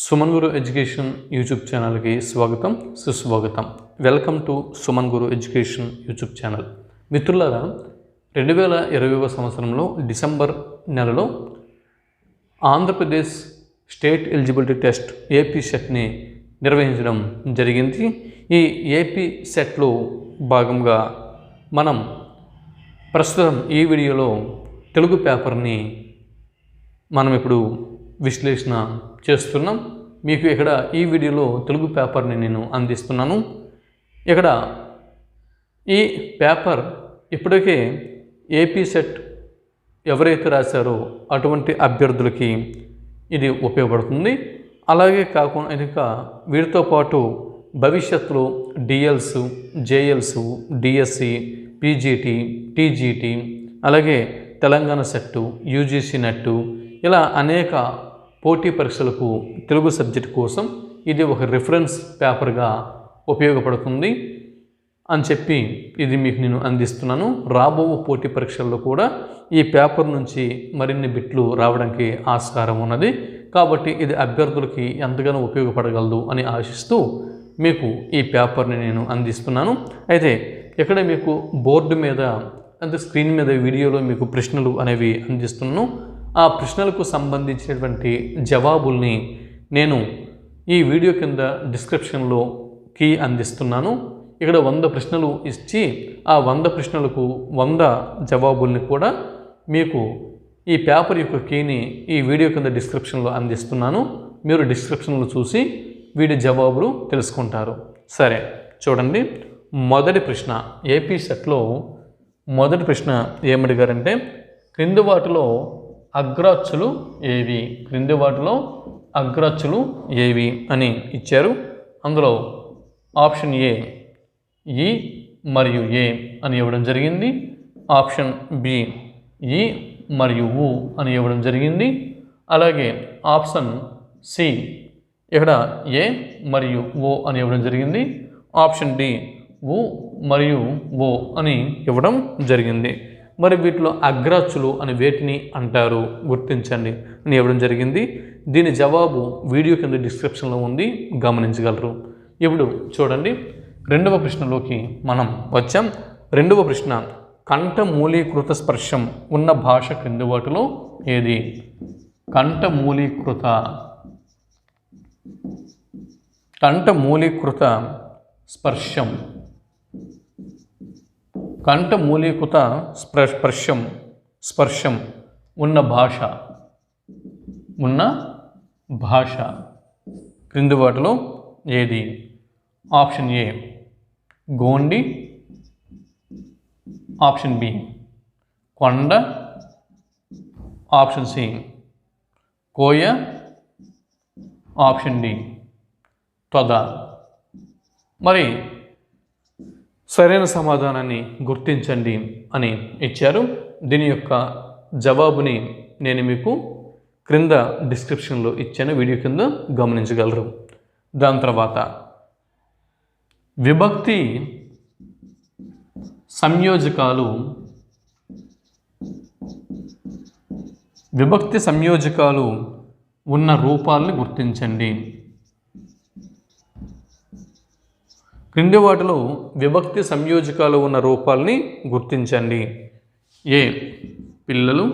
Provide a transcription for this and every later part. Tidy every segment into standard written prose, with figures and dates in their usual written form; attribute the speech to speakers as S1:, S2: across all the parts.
S1: సుమన్ గురు education YouTube ఛానల్కి స్వాగతం సుస్వాగతం. Welcome to Suman Guru education YouTube channel. మిత్రులారా, 2020 సంవత్సరంలో డిసెంబర్ నెలలో Andhra Pradesh state eligibility test AP సెట్ని నిర్వహించడం జరిగింది. ఈ ఏపీ సెట్లో భాగంగా మనం ప్రస్తుతం ఈ వీడియోలో తెలుగు పేపర్ని మనం ఇప్పుడు విశ్లేషణ చేస్తున్నాం. మీకు ఇక్కడ ఈ వీడియోలో తెలుగు పేపర్ని నేను అందిస్తున్నాను. ఇక్కడ ఈ పేపర్ ఇప్పటికే ఏపీ సెట్ ఎవరైతే రాశారో అటువంటి అభ్యర్థులకి ఇది ఉపయోగపడుతుంది. అలాగే కాకుండా ఇంకా వీటితో పాటు భవిష్యత్తులో DLs, JLs, DSC, PGT, TGT, అలాగే తెలంగాణ సెట్టు, యూజీసీ నెట్టు, ఇలా అనేక పోటీ పరీక్షలకు తెలుగు సబ్జెక్ట్ కోసం ఇది ఒక రిఫరెన్స్ పేపర్గా ఉపయోగపడుతుంది అని చెప్పి ఇది మీకు నేను అందిస్తున్నాను. రాబో పోటీ పరీక్షల్లో కూడా ఈ పేపర్ నుంచి మరిన్ని బిట్లు రావడానికి ఆస్కారం ఉన్నది. కాబట్టి ఇది అభ్యర్థులకి ఎంతగానో ఉపయోగపడగలదు అని ఆశిస్తూ మీకు ఈ పేపర్ని నేను అందిస్తున్నాను. అయితే ఇక్కడ మీకు బోర్డు మీద అంటే స్క్రీన్ మీద వీడియోలో మీకు ప్రశ్నలు అనేవి అందిస్తున్నాను. ఆ ప్రశ్నలకు సంబంధించినటువంటి జవాబుల్ని నేను ఈ వీడియో కింద డిస్క్రిప్షన్లో కీ అందిస్తున్నాను. ఇక్కడ 100 ప్రశ్నలు ఇచ్చి ఆ 100 ప్రశ్నలకు 100 జవాబుల్ని కూడా మీకు ఈ పేపర్ యొక్క కీని ఈ వీడియో కింద డిస్క్రిప్షన్లో అందిస్తున్నాను. మీరు డిస్క్రిప్షన్లో చూసి వీడి జవాబులు తెలుసుకుంటారు. సరే, చూడండి. మొదటి ప్రశ్న, ఏపీ సెట్లో మొదటి ప్రశ్న ఏమడిగారంటే, క్రింది వాటిలో అగ్రాచ్యులు ఏవి? క్రింది వాటిలో అగ్రాచ్యులు ఏవి అని ఇచ్చారు. అందులో ఆప్షన్ ఏ ఈ మరియు ఏ అని ఇవ్వడం జరిగింది. ఆప్షన్ బి ఈ మరియు ఊ అని ఇవ్వడం జరిగింది. అలాగే ఆప్షన్ సి ఇక్కడ ఏ మరియు ఓ అని ఇవ్వడం జరిగింది. ఆప్షన్ డి ఊ మరియు ఓ అని ఇవ్వడం జరిగింది. మరి వీటిలో అగ్రాచ్యులు అని వేటిని అంటారు గుర్తించండి అని ఇవ్వడం జరిగింది. దీని జవాబు వీడియో కింద డిస్క్రిప్షన్లో ఉంది, గమనించగలరు. ఇప్పుడు చూడండి, రెండవ ప్రశ్నలోకి మనం వచ్చాం. రెండవ ప్రశ్న, కంఠమూలీకృత స్పర్శం ఉన్న భాష క్రింది వాటిలో ఏది? కంఠమూలీకృత స్పర్శం, కంఠమూలీకృత స్పర్శం ఉన్న భాష క్రింది వాటిలో ఏది? Option A Gondi, option B Konda, option C Koya, option D Toda. మరి సరైన సమాధానాన్ని గుర్తించండి అని ఇచ్చారు. దీని యొక్క జవాబుని నేను మీకు క్రింద డిస్క్రిప్షన్లో ఇచ్చాను, వీడియో కింద గమనించగలరు. దాని తర్వాత విభక్తి సంయోజకాలు ఉన్న రూపాలని గుర్తించండి. క్రింది వాటిలో విభక్తి సంయోజకాలు ఉన్న రూపాలని గుర్తించండి. ఏ పిల్లలు,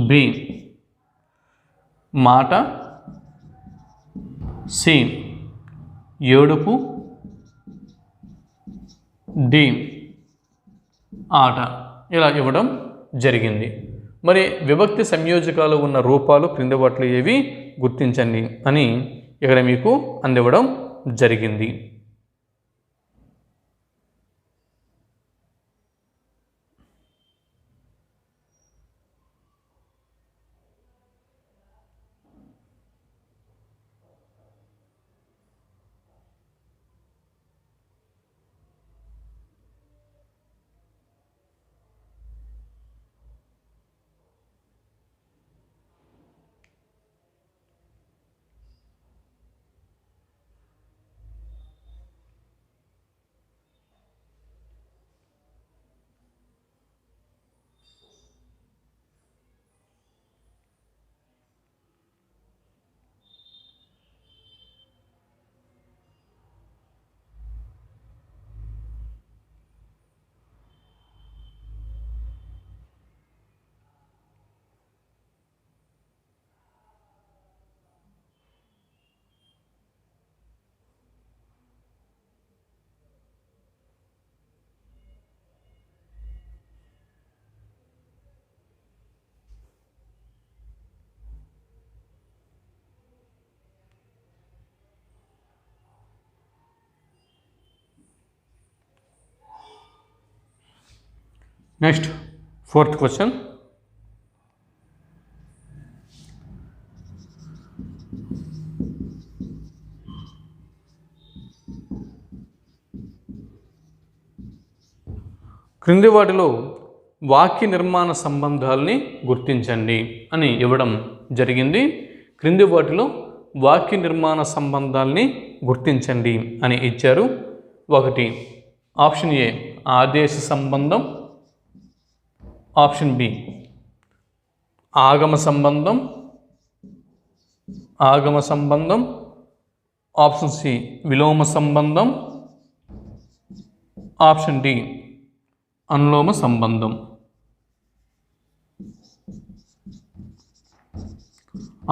S1: బి మాట, సి ఏడుపు, డి ఆట. ఇలా ఇవ్వడం జరిగింది. మరి విభక్తి సంయోజకాలు ఉన్న రూపాలు క్రింది వాటిలో ఏవి గుర్తించండి అని ఇక్కడ మీకు అందివ్వడం జరిగింది. Next 4th question. క్రింది వాటిలో వాక్య నిర్మాణ సంబంధాలని గుర్తించండి అని ఇవ్వడం జరిగింది. క్రింది వాటిలో వాక్య నిర్మాణ సంబంధాలని గుర్తించండి అని ఇచ్చారు. 1 ఆప్షన్ ఏ ఆదేశ సంబంధం, ఆప్షన్ బి ఆగమ సంబంధం, ఆప్షన్ సి విలోమ సంబంధం, ఆప్షన్ డి అనులోమ సంబంధం.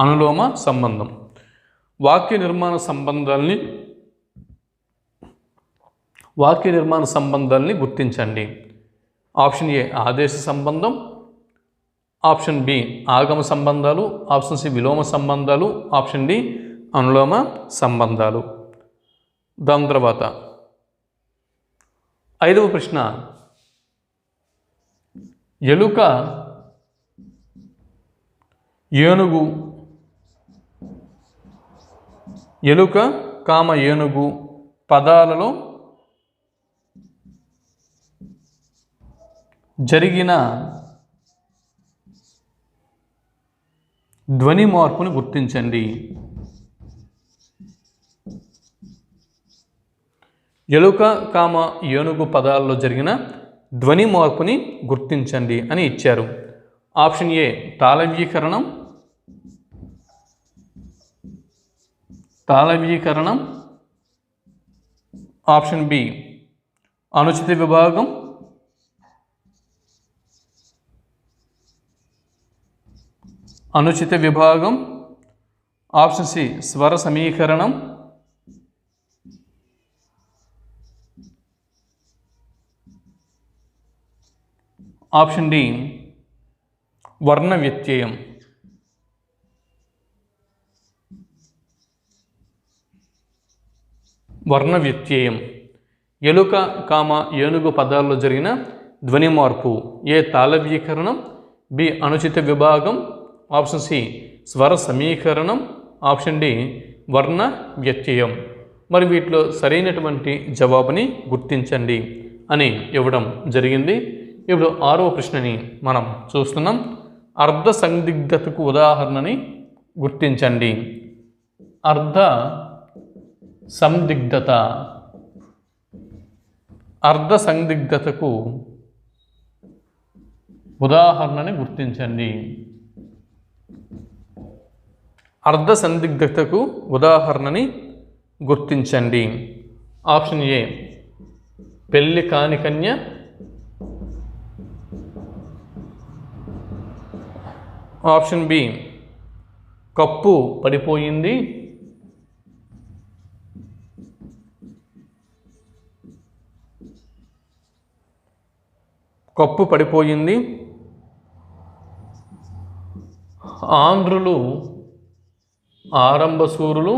S1: అనులోమ సంబంధం. వాక్య నిర్మాణ సంబంధాలని గుర్తించండి. ఆప్షన్ ఏ ఆదేశ సంబంధం, ఆప్షన్ బి ఆగమ సంబంధాలు, ఆప్షన్ సి విలోమ సంబంధాలు, ఆప్షన్ డి అనులోమ సంబంధాలు. దాని తర్వాత 5వ ప్రశ్న. ఎలుక, ఏనుగు, ఏనుగు పదాలలో జరిగిన ధ్వని మార్పును గుర్తించండి. ఎలుక, ఏనుగు పదాలలో జరిగిన ధ్వని మార్పుని గుర్తించండి అని ఇచ్చారు. ఆప్షన్ ఏ తాళవ్యీకరణం, ఆప్షన్ బి అనుచిత విభాగం, ఆప్షన్ సి స్వర సమీకరణం, ఆప్షన్ డి వర్ణ వ్యత్యయం. ఎలుక, ఏనుగు పదాల్లో జరిగిన ధ్వని మార్పు ఏ తాళవ్యీకరణం, బి అనుచిత విభాగం, ఆప్షన్ సి స్వర సమీకరణం, ఆప్షన్ డి వర్ణ వ్యత్యయం. మరి వీటిలో సరైనటువంటి జవాబుని గుర్తించండి అని ఇవ్వడం జరిగింది. ఇప్పుడు 6వ ప్రశ్నని మనం చూస్తున్నాం. అర్ధ సందిగ్ధతకు ఉదాహరణని గుర్తించండి. అర్ధ సందిగ్ధతకు ఉదాహరణని గుర్తించండి. అర్ధ సందిగ్ధతకు ఉదాహరణని గుర్తించండి. ఆప్షన్ ఏ పెళ్లి కాని కన్య, ఆప్షన్ బి కప్పు పడిపోయింది, ఆంధ్రులు ఆరంభసూరులు,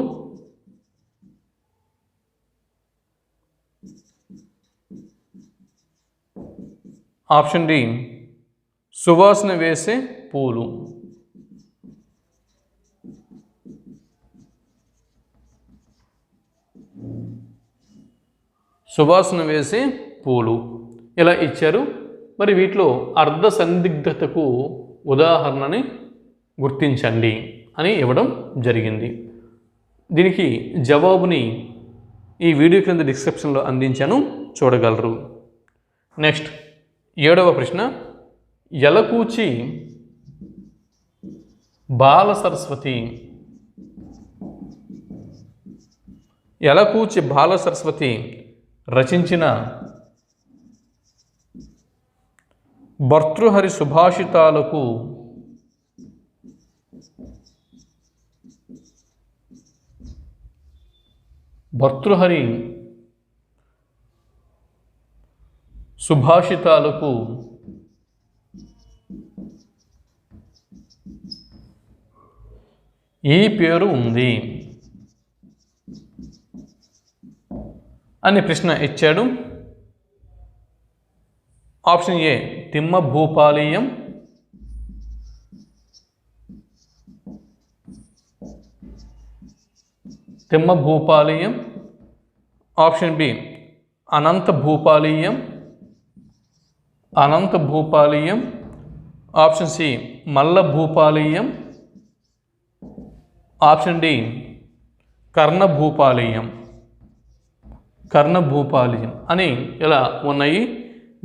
S1: ఆప్షన్ డి సువాసన వేసే పూలు. ఇలా ఇచ్చారు. మరి వీటిలో అర్ధ సందిగ్ధతకు ఉదాహరణని గుర్తించండి అని ఇవ్వడం జరిగింది. దీనికి జవాబుని ఈ వీడియో క్రింద డిస్క్రిప్షన్లో అందించాను, చూడగలరు. నెక్స్ట్ 7వ ప్రశ్న. యలకూచి బాల సరస్వతి రచించిన భర్తృహరి సుభాషితాలకు ఈ పేరు ఉంది అని ప్రశ్న ఇచ్చాడు. Option A Timma Bhupaliyam, Timma Bhupaliyam. Option B Ananta Bhupaliyam, Ananta Bhupaliyam. Option C Malla Bhupaliyam. Option D కర్ణ భూపాలీయం, కర్ణ భూపాలీయం అని ఇలా ఉన్నాయి.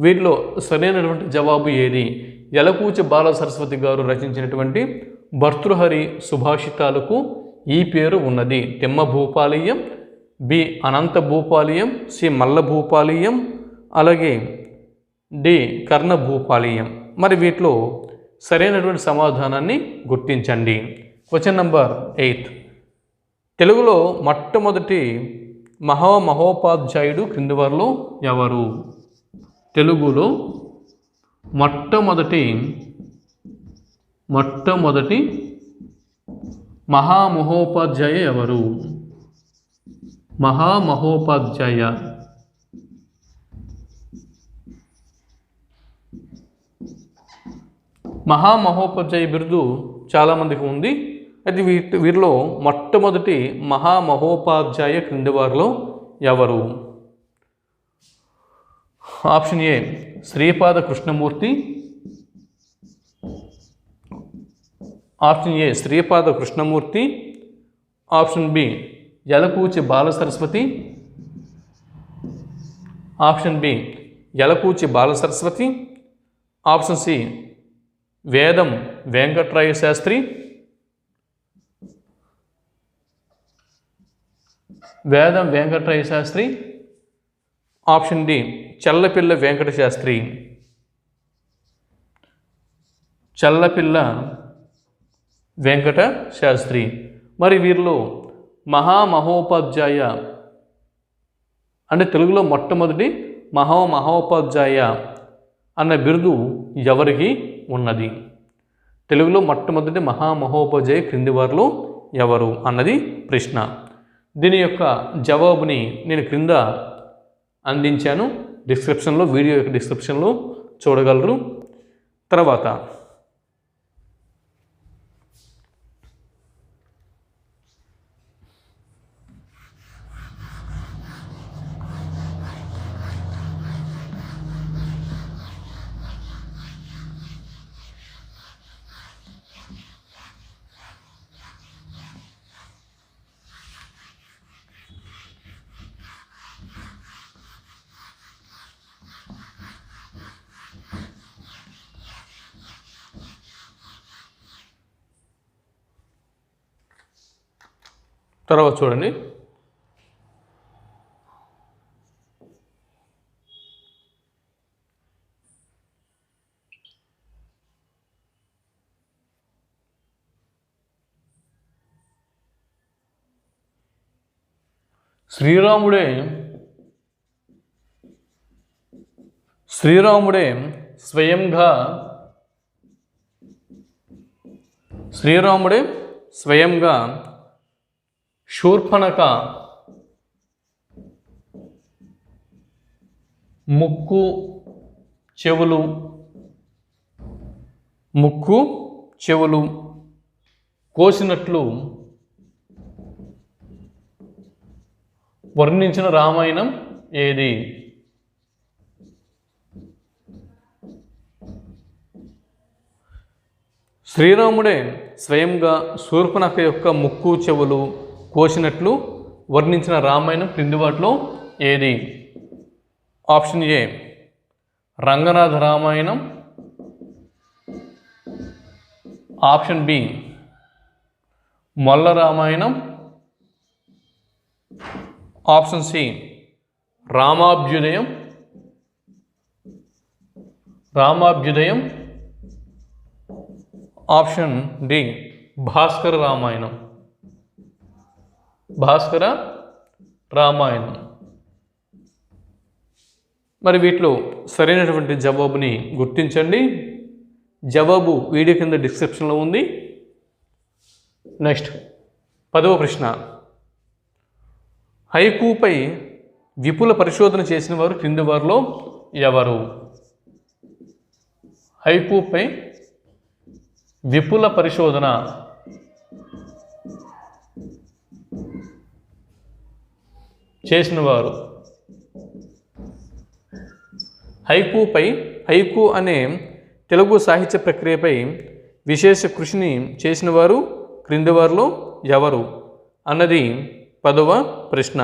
S1: వీటిలో సరైనటువంటి జవాబు ఏది? యలకూచి బాల సరస్వతి గారు రచించినటువంటి భర్తృహరి సుభాషితాలకు ఈ పేరు ఉన్నది. తిమ్మ భూపాలీయం, బి అనంత భూపాలీయం, సి మల్ల భూపాలీయం, అలాగే డి కర్ణ భూపాలీయం. మరి వీటిలో సరైనటువంటి సమాధానాన్ని గుర్తించండి. Question number 8. తెలుగులో మొట్టమొదటి మహోపాధ్యాయుడు క్రింది వారిలో ఎవరు? తెలుగులో మొట్టమొదటి మహామహోపాధ్యాయ ఎవరు? మహామహోపాధ్యాయ. మహామహోపాధ్యాయ బిరుదు చాలామందికి ఉంది. అయితే వీరిలో మొట్టమొదటి మహామహోపాధ్యాయ క్రింది వారిలో ఎవరు? Option A Sripada Krishnamurthy. Option A Sripada Krishnamurthy. Option B Yelakuchi Bala Saraswati. Option B Yelakuchi Bala Saraswati. Option C Vedam Venkataraya Sastri. Vedam Venkataraya Sastri. Option D Chellapilla Venkata Sastri. Chellapilla Venkata Sastri. మరి వీరిలో మహామహోపాధ్యాయ అంటే తెలుగులో మొట్టమొదటి మహోపాధ్యాయ అన్న బిరుదు ఎవరికి ఉన్నది? తెలుగులో మొట్టమొదటి మహామహోపాధ్యాయ క్రింది వారిలో ఎవరు అన్నది ప్రశ్న. దీని యొక్క జవాబుని నేను క్రింద అందించాను. డిస్క్రిప్షన్లో, వీడియో యొక్క డిస్క్రిప్షన్లో చూడగలరు. తర్వాత చూడండి. శ్రీరాముడే స్వయంగా శూర్పణఖ ముక్కు చెవులు కోసినట్లు వర్ణించిన రామాయణం ఏది? శ్రీరాముడే స్వయంగా శూర్పణఖ యొక్క ముక్కు చెవులు కోసినట్లు వర్ణించిన రామాయణం క్రింది వాటిలో ఏది? Option A Ranganatha Ramayanam. Option B Molla Ramayanam. Option C Ramabhyudayam. Option D Bhaskara Ramayanam. మరి వీటిలో సరైనటువంటి జవాబుని గుర్తించండి. జవాబు వీడియో కింద డిస్క్రిప్షన్లో ఉంది. నెక్స్ట్ 10వ ప్రశ్న. హైకూపై విపుల పరిశోధన చేసిన వారు క్రింది వారిలో ఎవరు? హైకూపై విపుల పరిశోధన చేసినవారు. హైకు అనే తెలుగు సాహిత్య ప్రక్రియపై విశేష కృషిని చేసినవారు క్రింది వారిలో ఎవరు అన్నది 10వ ప్రశ్న.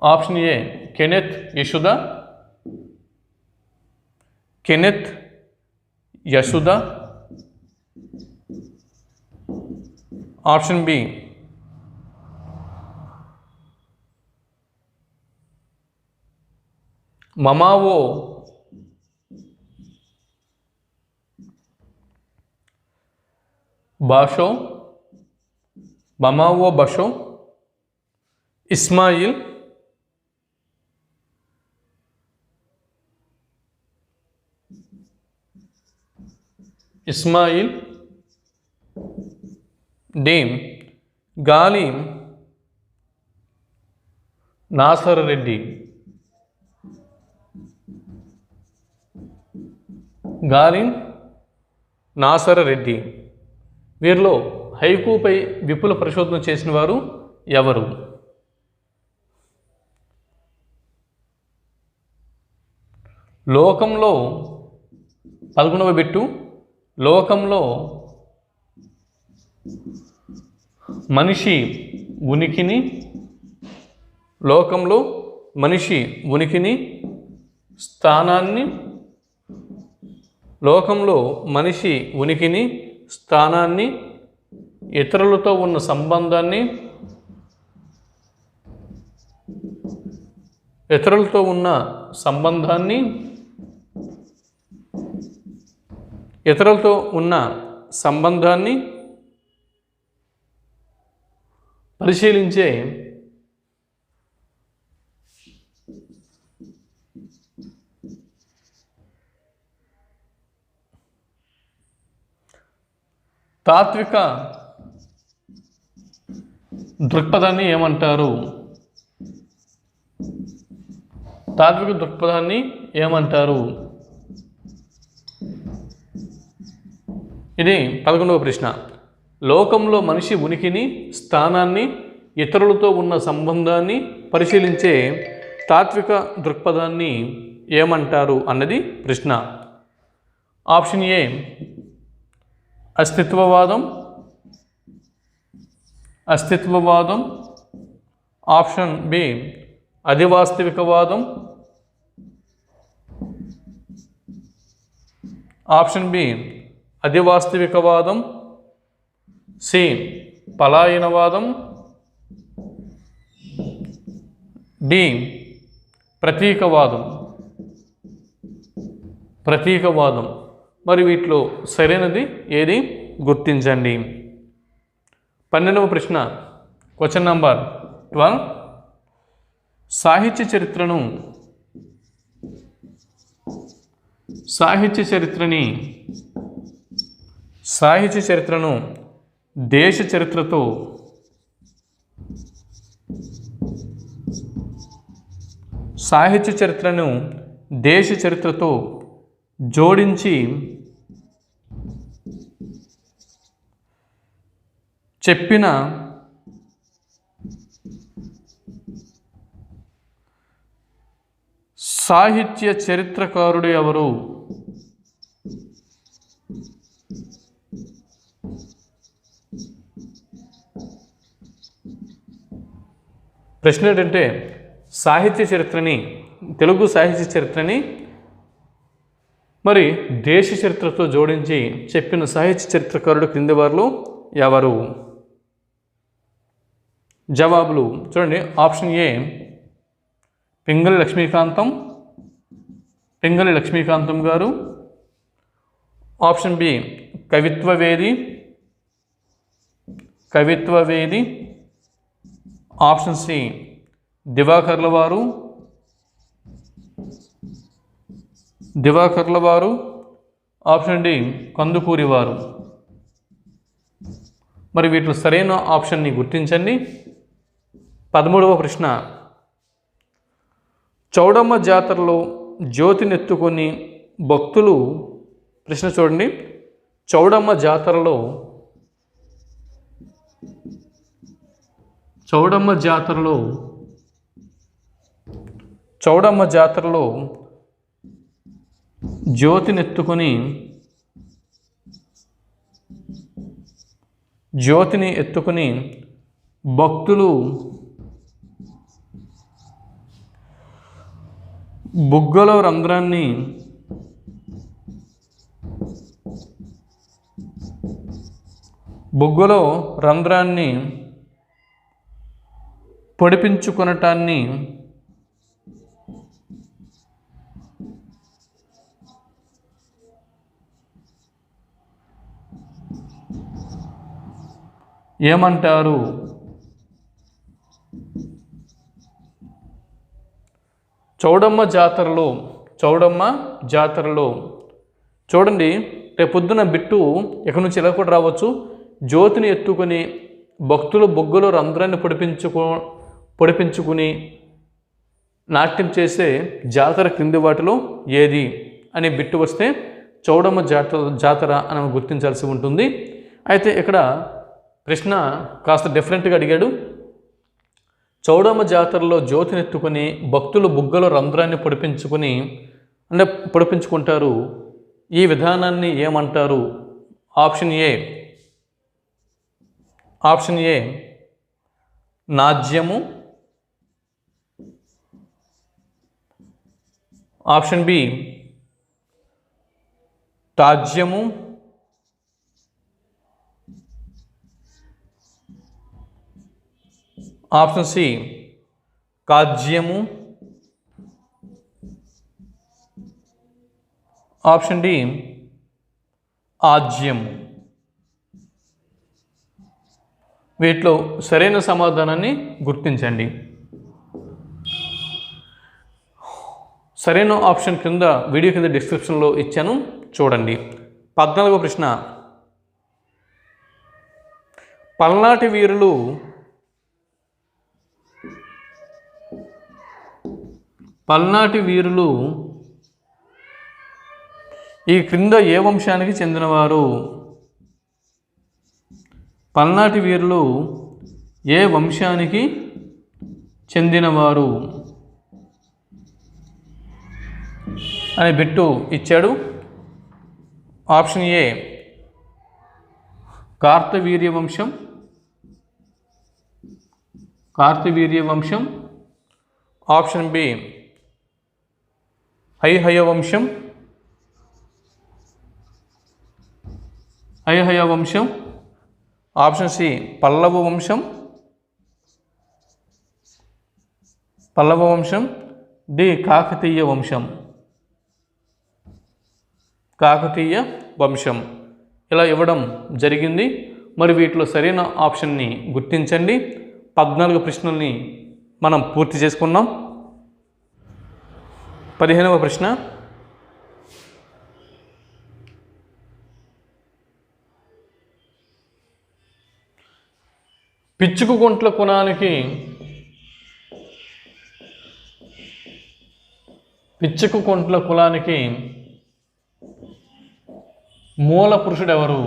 S1: Option A Kenneth Yasuda. Option B మమావో బషో. ఇస్మాయిల్ డీమ్ గాలి నాసర్ రెడ్డి. వీరిలో హైకూపై విపుల పరిశోధన చేసిన వారు ఎవరు? లోకంలో 11వ బిట్టు. లోకంలో మనిషి ఉనికిని స్థానాన్ని ఇతరులతో ఉన్న సంబంధాన్ని పరిశీలించే తాత్విక దృక్పథాన్ని ఏమంటారు? ఇది 11వ ప్రశ్న. లోకంలో మనిషి ఉనికిని స్థానాన్ని ఇతరులతో ఉన్న సంబంధాన్ని పరిశీలించే తాత్విక దృక్పథాన్ని ఏమంటారు అన్నది ప్రశ్న. ఆప్షన్ ఏ అస్తిత్వవాదం. ఆప్షన్ బి అధివాస్తవికవాదం. సి పలాయనవాదం. డి ప్రతీకవాదం. మరి వీటిలో సరైనది ఏది గుర్తించండి. 12వ ప్రశ్న, క్వశ్చన్ నంబర్ 12. సాహిత్య చరిత్రను దేశ చరిత్రతో జోడించి చెప్పిన సాహిత్య చరిత్రకారుడు ఎవరు? ప్రశ్న ఏంటంటే తెలుగు సాహిత్య చరిత్రని మరి దేశ చరిత్రతో జోడించి చెప్పిన సాహిత్య చరిత్రకారుడు క్రింది వారిలో ఎవరు? జవాబులు చూడండి. Option A Pingali Lakshmikantham garu. Option B Kavitvavedi. Option C Divakarla వారు. ఆప్షన్ డి కందుకూరి వారు. మరి వీటిలో సరైన ఆప్షన్ని గుర్తించండి. 13వ ప్రశ్న, చౌడమ్మ జాతరలో జ్యోతినెత్తుకొని భక్తులు, ప్రశ్న చూడండి, చౌడమ్మ జాతరలో జ్యోతిని ఎత్తుకొని భక్తులు బుగ్గలో రంధ్రాన్ని పొడిపించుకొనటాన్ని ఏమంటారు? చౌడమ్మ జాతరలో చూడండి, రేపొద్దున బిట్టు ఎక్కడి నుంచి ఇలా కూడా రావచ్చు. జ్యోతిని ఎత్తుకొని భక్తులు బొగ్గలో రంధ్రాన్ని పొడిపించుకుని నాట్యం చేసే జాతర క్రింది వాటిలో ఏది అనే బిట్టు వస్తే చౌడమ్మ జాతర అని గుర్తించాల్సి ఉంటుంది. అయితే ఇక్కడ ప్రశ్న కాస్త డిఫరెంట్గా అడిగాడు. చౌడమ్మ జాతరలో జ్యోతినెత్తుకొని భక్తులు బుగ్గలో రంధ్రాన్ని పొడిపించుకుంటారు. ఈ విధానాన్ని ఏమంటారు? ఆప్షన్ ఏ నాట్యము, ఆప్షన్ బి తాజ్యము, ఆప్షన్ సి కాజ్యము, ఆప్షన్ డి ఆజ్యము. వీటిలో సరైన సమాధానాన్ని గుర్తించండి. సరైన ఆప్షన్ కింద వీడియో కింద డిస్క్రిప్షన్లో ఇచ్చాను, చూడండి. 14వ ప్రశ్న, పల్నాటి వీరులు ఈ క్రింద ఏ వంశానికి చెందినవారు? పల్నాటి వీరులు ఏ వంశానికి చెందినవారు అనే బిట్టు ఇచ్చాడు. ఆప్షన్ ఏ కార్తవీర్య వంశం, ఆప్షన్ బి హైహయ వంశం, ఆప్షన్ సి పల్లవ వంశం, డి కాకతీయ వంశం ఇలా ఇవ్వడం జరిగింది. మరి వీటిలో సరైన ఆప్షన్ని గుర్తించండి. 14 ప్రశ్నల్ని మనం పూర్తి చేసుకున్నాం. 15వ ప్రశ్న, పిచ్చుకుంట్ల కులానికి మూల పురుషుడు ఎవరు?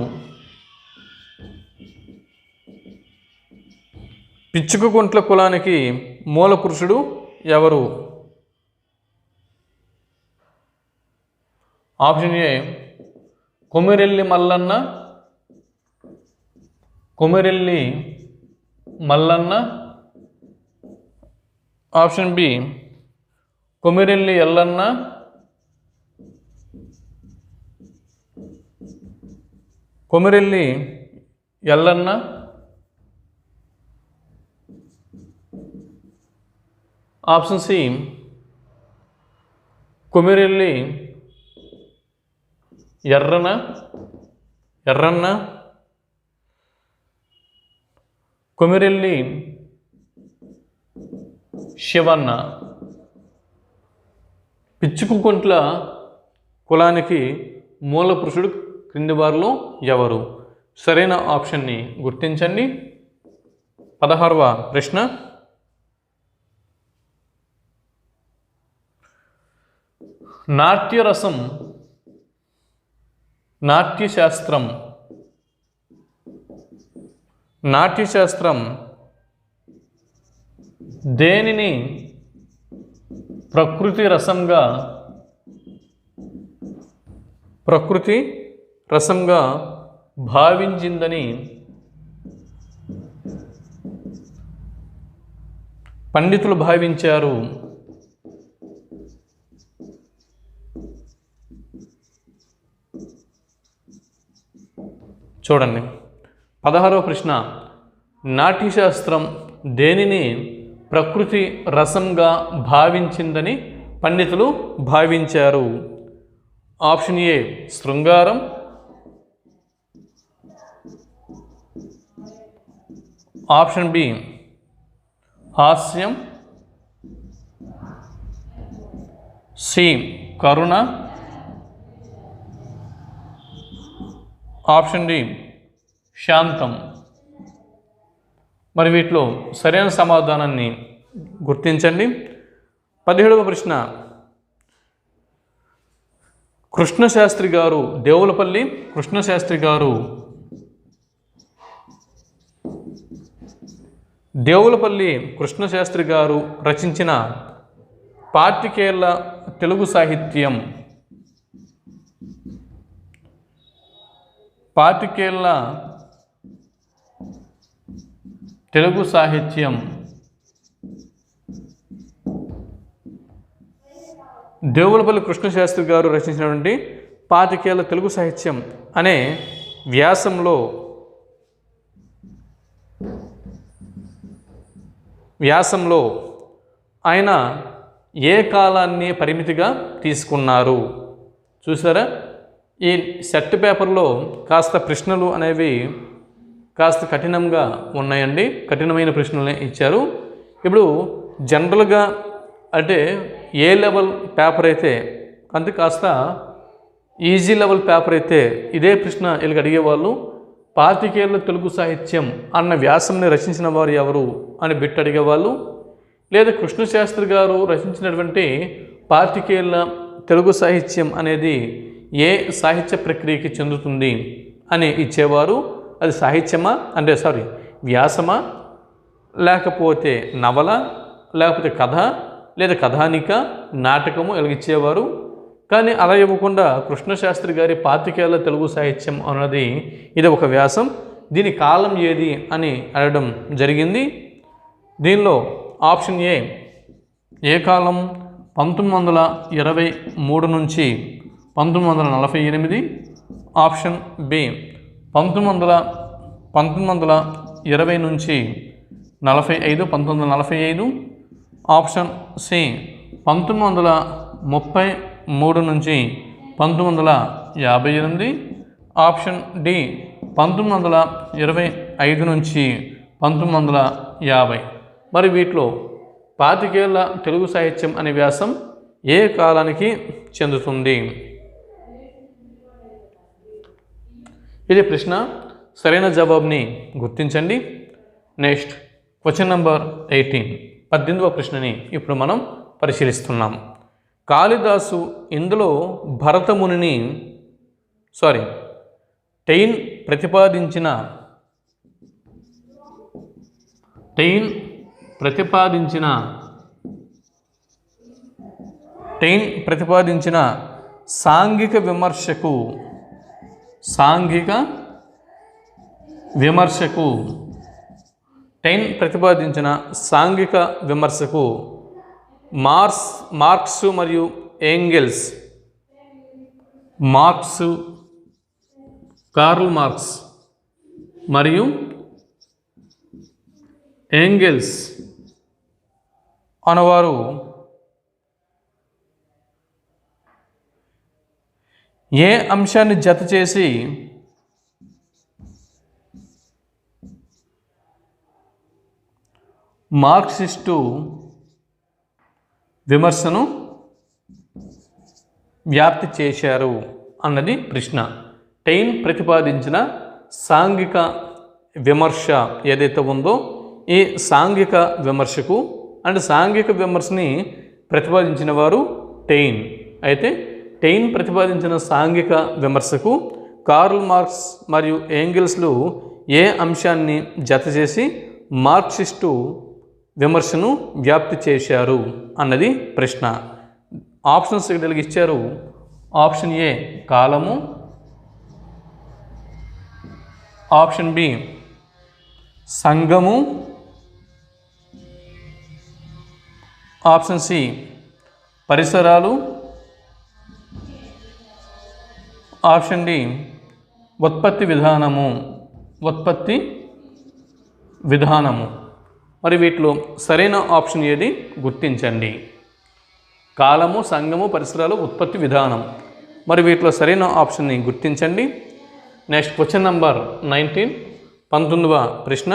S1: పిచ్చుకుంట్ల కులానికి మూల పురుషుడు ఎవరు? Option A Komirelli Mallanna, option B Komirelli Yellanna, option C Komirelli Erranna, Komirelli Sivanna. Pichukuntla కులానికి మూల పురుషుడు క్రింది వారిలో ఎవరు? సరైన ఆప్షన్ని గుర్తించండి. 16వ ప్రశ్న, నాట్యరసం, నాట్యశాస్త్రం, నాట్యశాస్త్రం దేనిని ప్రకృతి రసంగా భావించిందని పండితులు భావించారు. చూడండి 16వ ప్రశ్న, నాట్యశాస్త్రం దేనిని ప్రకృతి రసంగా భావించిందని పండితులు భావించారు? ఆప్షన్ ఏ శృంగారం, ఆప్షన్ బి హాస్యం, సి కరుణ, ఆప్షన్ డి శాంతం. మరి వీటిలో సరైన సమాధానాన్ని గుర్తించండి. 17వ ప్రశ్న, కృష్ణశాస్త్రి గారు, దేవులపల్లి కృష్ణశాస్త్రి గారు దేవులపల్లి కృష్ణశాస్త్రి గారు రచించిన పార్టికేళ్ల తెలుగు సాహిత్యం, పార్టికేళ్ల తెలుగు సాహిత్యం దేవులపల్లి కృష్ణశాస్త్రి గారు రచించినటువంటి పాతికేళ్ల తెలుగు సాహిత్యం అనే వ్యాసంలో ఆయన ఏ కాలాన్ని పరిమితిగా తీసుకున్నారు? చూసారా, ఈ సెట్ పేపర్లో కాస్త ప్రశ్నలు అనేవి కాస్త కఠినంగా ఉన్నాయండి, కఠినమైన ప్రశ్నలే ఇచ్చారు. ఇప్పుడు జనరల్గా అంటే ఏ లెవెల్ పేపర్ అయితే అంతే కాస్త ఈజీ లెవెల్ పేపర్ అయితే ఇదే ప్రశ్న వీళ్ళకి అడిగేవాళ్ళు. పాతికేళ్ల తెలుగు సాహిత్యం అన్న వ్యాసంని రచించిన వారు ఎవరు అని బిట్ అడిగేవాళ్ళు. లేదా కృష్ణశాస్త్రి గారు రచించినటువంటి పాతికేళ్ల తెలుగు సాహిత్యం అనేది ఏ సాహిత్య ప్రక్రియకి చెందుతుంది అని ఇచ్చేవారు. అది సాహిత్యమా అంటే వ్యాసమా, లేకపోతే నవల, లేకపోతే కథ, లేదా కథానిక, నాటకము ఇలాగిచ్చేవారు. కానీ అలా ఇవ్వకుండా కృష్ణశాస్త్రి గారి పాతికేళ్ల తెలుగు సాహిత్యం అన్నది ఇది ఒక వ్యాసం, దీని కాలం ఏది అని అడగడం జరిగింది. దీనిలో ఆప్షన్ ఏ కాలం 1923 నుంచి 1948, ఆప్షన్ బి 1920 నుంచి 1945, ఆప్షన్ సి 1933 నుంచి 1958, ఆప్షన్ డి 1925 నుంచి 1950. మరి వీటిలో పాతికేళ్ల తెలుగు సాహిత్యం అనే వ్యాసం ఏ కాలానికి చెందుతుంది? ఇది ప్రశ్న. సరైన జవాబుని గుర్తించండి. నెక్స్ట్ క్వశ్చన్ నెంబర్ 18, 18వ ప్రశ్నని ఇప్పుడు మనం పరిశీలిస్తున్నాం. కాళిదాసు ఇందులో భరతమునిని టెయిన్ ప్రతిపాదించిన సాంఘిక విమర్శకు టెయిన్ ప్రతిపాదించిన సాంఘిక విమర్శకు మార్క్స్ మరియు ఏంగెల్స్, కార్ల్ మార్క్స్ మరియు ఏంగెల్స్ అనేవారు ఏ అంశాన్ని జత చేసి మార్క్సిస్టు విమర్శను వ్యాప్తి చేశారు అన్నది ప్రశ్న. టెయిన్ ప్రతిపాదించిన సాంఘిక విమర్శ ఏదైతే ఉందో ఈ సాంఘిక విమర్శకు సాంఘిక విమర్శని ప్రతిపాదించిన వారు టెయిన్. అయితే టెయిన్ ప్రతిపాదించిన సాంఘిక విమర్శకు కార్ల్ మార్క్స్ మరియు ఏంగిల్స్లు ఏ అంశాన్ని జతచేసి మార్క్సిస్టు విమర్శను వ్యాప్తి చేశారు అన్నది ప్రశ్న. ఆప్షన్స్ ఇక్కడ ఇచ్చారు. ఆప్షన్ ఏ కాలము, ఆప్షన్ బి సంఘము, ఆప్షన్ సి పరిసరాలు, ఆప్షన్ డి ఉత్పత్తి విధానము. మరి వీటిలో సరైన ఆప్షన్ ఏది గుర్తించండి. కాలము, సంఘము, పరిసరాలు, ఉత్పత్తి విధానం. మరి వీటిలో సరైన ఆప్షన్ని గుర్తించండి. నెక్స్ట్ క్వశ్చన్ నంబర్ 19, 19వ ప్రశ్న.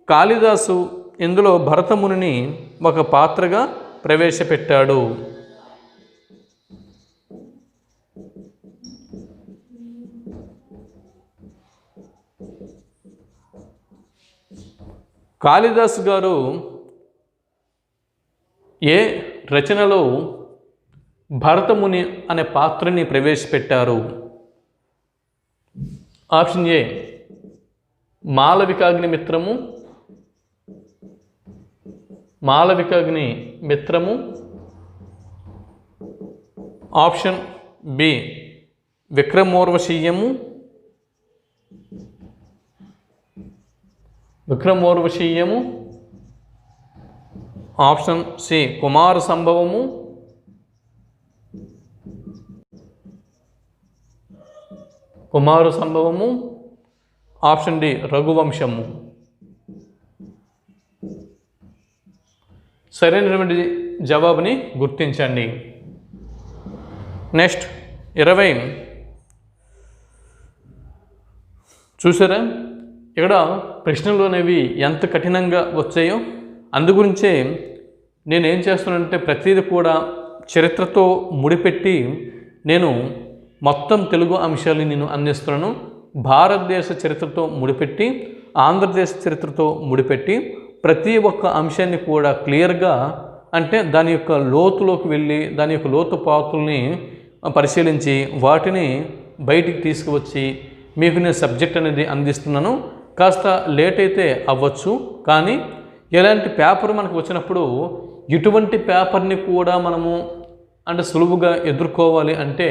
S1: కాళిదాసు ఇందులో భరతమునిని ఒక పాత్రగా ప్రవేశపెట్టాడు. కాళిదాసు గారు ఏ రచనలో భరతముని అనే పాత్రని ప్రవేశపెట్టారు? Option A Malavikagnimitram, option B Vikramorvasiyam, option C Kumarasambhavam, option D రఘువంశము. సరైనటువంటి జవాబుని గుర్తించండి. నెక్స్ట్ 20 చూసారా, ఇక్కడ ప్రశ్నలు అనేవి ఎంత కఠినంగా వచ్చాయో. అందుగురించే నేనేం చేస్తున్నానంటే ప్రతిదీ కూడా చరిత్రతో ముడిపెట్టి నేను మొత్తం తెలుగు అంశాలని నేను అందిస్తున్నాను. భారతదేశ చరిత్రతో ముడిపెట్టి, ఆంధ్రదేశ చరిత్రతో ముడిపెట్టి ప్రతి ఒక్క అంశాన్ని కూడా క్లియర్గా, అంటే దాని యొక్క లోతులోకి వెళ్ళి దాని యొక్క లోతుపాతుల్ని పరిశీలించి వాటిని బయటికి తీసుకువచ్చి మీకు నేను సబ్జెక్ట్ అనేది అందిస్తున్నాను. కాస్త లేట్ అయితే అవ్వచ్చు, కానీ ఎలాంటి పేపర్ మనకు వచ్చినప్పుడు ఇటువంటి పేపర్ని కూడా మనము అంటే సులువుగా ఎదుర్కోవాలి అంటే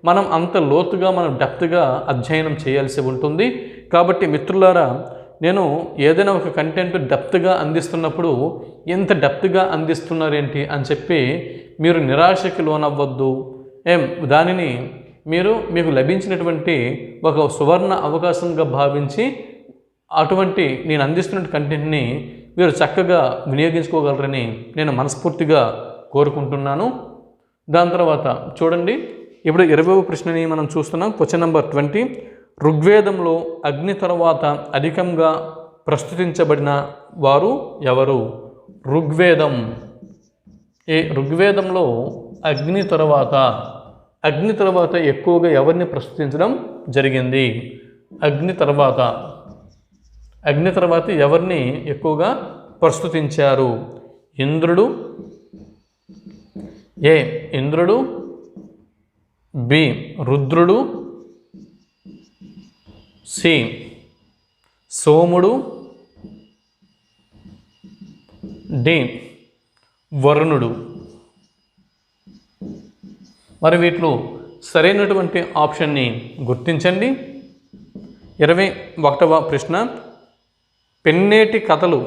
S1: మనం అంత లోతుగా మనం డెప్త్గా అధ్యయనం చేయాల్సి ఉంటుంది. కాబట్టి మిత్రులారా, నేను ఏదైనా ఒక కంటెంట్ డెప్త్గా అందిస్తున్నప్పుడు ఎంత డెప్త్గా అందిస్తున్నారేంటి అని చెప్పి మీరు నిరాశకి లోనవ్వద్దు. దానిని మీకు లభించినటువంటి ఒక సువర్ణ అవకాశంగా భావించి అటువంటి నేను అందిస్తున్న కంటెంట్ని మీరు చక్కగా వినియోగించుకోగలరని నేను మనస్ఫూర్తిగా కోరుకుంటున్నాను. దాని తర్వాత చూడండి, ఇప్పుడు 20వ ప్రశ్నని మనం చూస్తున్నాం. Question number 20. ఋగ్వేదంలో అగ్ని తర్వాత అధికంగా ప్రస్తుతించబడిన వారు ఎవరు? ఋగ్వేదంలో అగ్ని తర్వాత ఎక్కువగా ఎవరిని ప్రస్తుతించడం జరిగింది? అగ్ని తర్వాత ఎవరిని ఎక్కువగా ప్రస్తుతించారు? ఇంద్రుడు, ఏ ఇంద్రుడు, బి రుద్రుడు, సి సోముడు, డి వరుణుడు. మరి వీటిలో సరైనటువంటి ఆప్షన్ని గుర్తించండి. 21వ ప్రశ్న. పెన్నేటి కథలు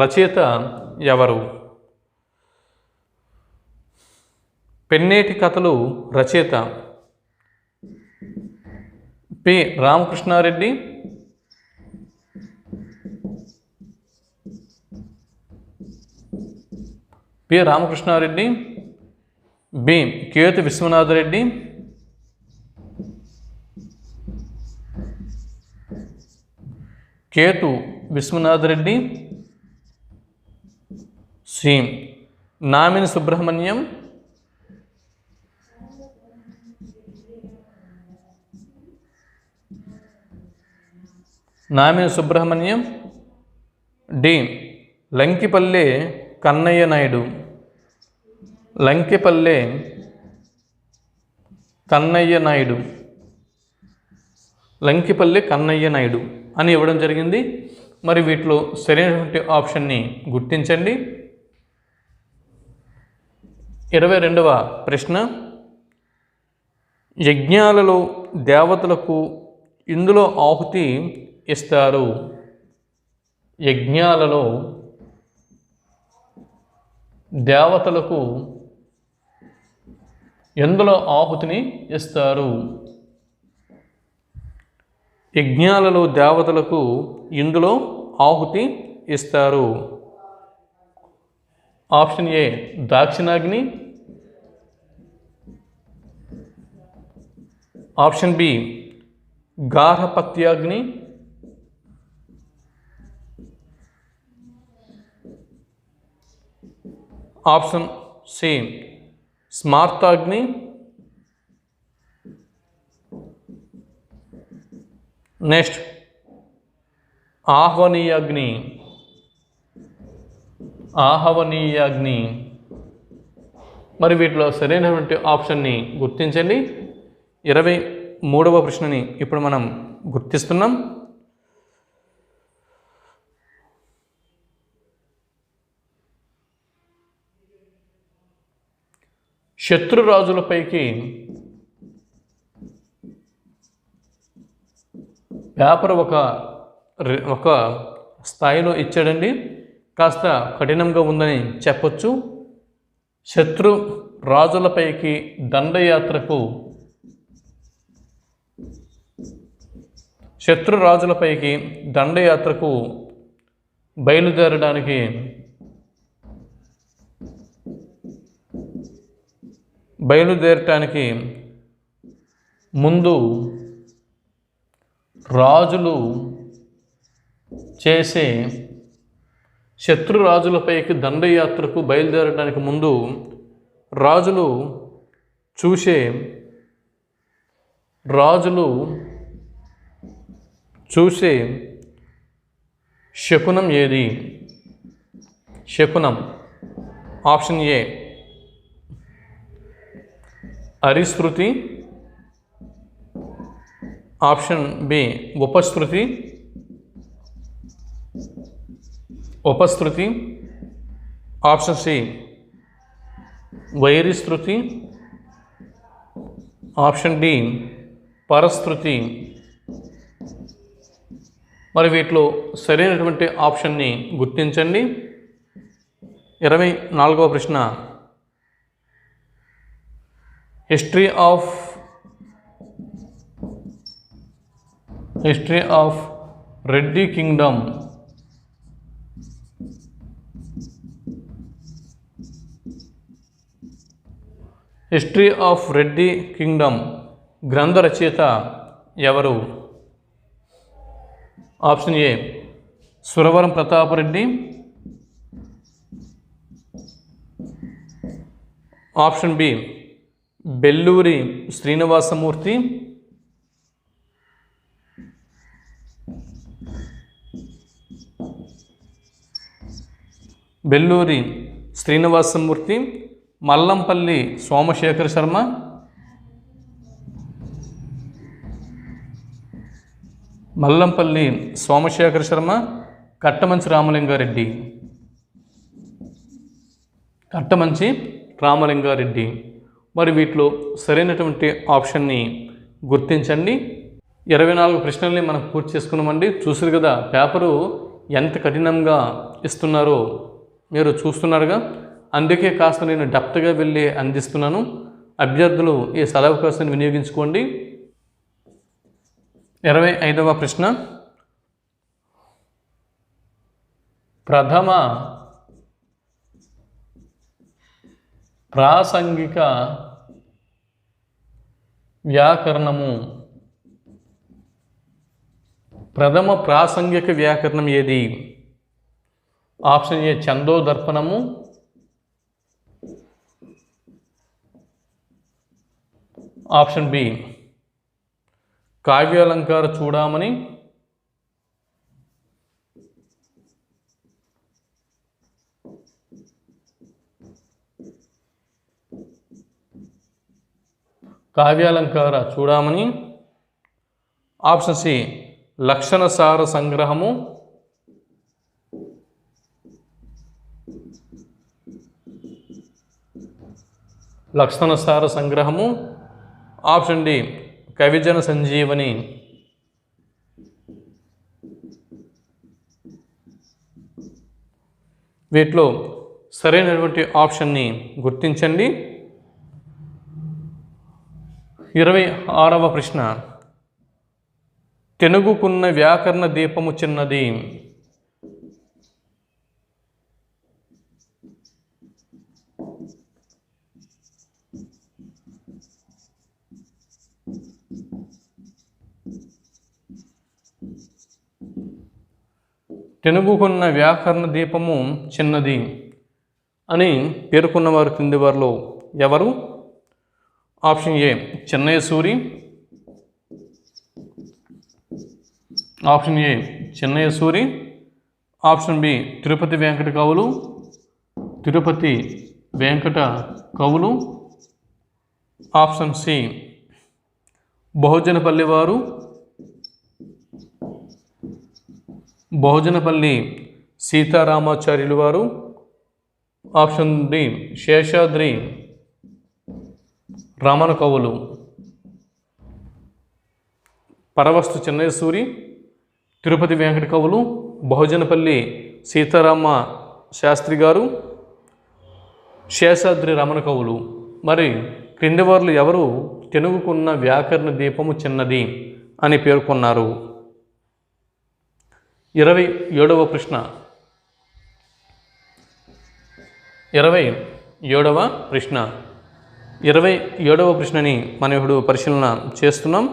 S1: రచయిత ఎవరు? పెన్నేటి కథలు రచయిత P Ramakrishna Reddy, B Ketu Viswanatha Reddy, C Namini Subrahmanyam, Namini Subrahmanyam, D Lankipalle Kannaiah Naidu. Lankipalle Kannaiah Naidu, Lankipalle Kannaiah Naidu అని ఇవ్వడం జరిగింది. మరి వీటిలో సరైనటువంటి ఆప్షన్ని గుర్తించండి. 22వ ప్రశ్న, యజ్ఞాలలో దేవతలకు ఇందులో ఆహుతి ఇస్తారు. యజ్ఞాలలో దేవతలకు ఎందులో ఆహుతిని ఇస్తారు? యజ్ఞాలలో దేవతలకు ఇందులో ఆహుతి ఇస్తారు. ఆప్షన్ ఏ దాక్షిణాగ్ని, ఆప్షన్ బి గార్హపత్యాగ్ని, ఆప్షన్ సి స్మార్తాగ్ని, నెక్స్ట్ ఆహ్వనీయాగ్ని. ఆహ్వనీయాగ్ని. మరి వీటిలో సరైనటువంటి ఆప్షన్ని గుర్తించండి. 23వ ప్రశ్నని ఇప్పుడు మనం గుర్తిస్తున్నాం. శత్రురాజులపైకి పేపర్ ఒక స్థాయిలో ఇచ్చాడండి, కాస్త కఠినంగా ఉందని చెప్పొచ్చు. శత్రు రాజులపైకి దండయాత్రకు, శత్రురాజులపైకి దండయాత్రకు బయలుదేరటానికి ముందు రాజులు చేసే, శత్రురాజులపైకి దండయాత్రకు బయలుదేరడానికి ముందు రాజులు చూసే శకునం ఏది? శకునం. ఆప్షన్ ఏ అరిశృతి, ఆప్షన్ బి ఉపశృతి, ఆప్షన్ సి వైరిశృతి, ఆప్షన్ డి పరశృతి. మరి వీటిలో సరైనటువంటి ఆప్షన్ని గుర్తించండి. 24వ ప్రశ్న, history of Reddy kingdom. History of Reddy kingdom గ్రంథ రచయిత ఎవరు? Option A Suravaram Pratapa Reddy, option B Belluri Srinivasamurthy, Mallampalli Somasekhara Sarma, Kattamanchi Ramalinga Reddy. మరి వీటిలో సరైనటువంటి ఆప్షన్ని గుర్తించండి. 24 ప్రశ్నల్ని మనం పూర్తి చేసుకున్నామండి. చూసారు కదా పేపరు ఎంత కఠినంగా ఇస్తున్నారో మీరు చూస్తున్నారుగా. అందుకే కాస్త నేను డెప్త్గా వెళ్ళి అందిస్తున్నాను. అభ్యర్థులు ఈ సదవకాశాన్ని వినియోగించుకోండి. 25వ ప్రశ్న, ప్రథమ ప్రాసంగిక వ్యాకరణం ఏది? ఆప్షన్ ఏ ఛందోదర్పణము, ఆప్షన్ బి కావ్యాలంకార చూడామణి, కావ్యాలంకార చూడామణి, ఆప్షన్ సి లక్షణసార సంగ్రహము, లక్షణసార సంగ్రహము, ఆప్షన్ డి కవిజన సంజీవని. వీటిలో సరైనటువంటి ఆప్షన్ని గుర్తించండి. 26వ ప్రశ్న, తెనుగుకున్న వ్యాకరణ దీపము చిన్నది. తెనుగుకున్న వ్యాకరణ దీపము చిన్నది అని పేర్కొన్నవారు కింది వారిలో ఎవరు? Option A Chennayya Suri, option A Chennayya Suri, option B Tirupati Venkata Kavulu, Tirupati Venkata కవులు, ఆప్షన్ సి బహుజనపల్లి వారు, బహుజనపల్లి సీతారామాచార్యులు వారు, ఆప్షన్ డి శేషాద్రి రమణ కవులు. పరవస్తు చెన్నయ్య సూరి, తిరుపతి వెంకట కవులు, బహుజనపల్లి సీతారామ శాస్త్రి గారు, శేషాద్రి రమణ కవులు. మరి క్రింది వారు ఎవరు తెనుగుకున్న వ్యాకరణ దీపము చిన్నది అని పేర్కొన్నారు? 27వ ప్రశ్న, 27వ ప్రశ్న, 27వ ప్రశ్నని మనం ఇప్పుడు పరిశీలన చేస్తున్నాం.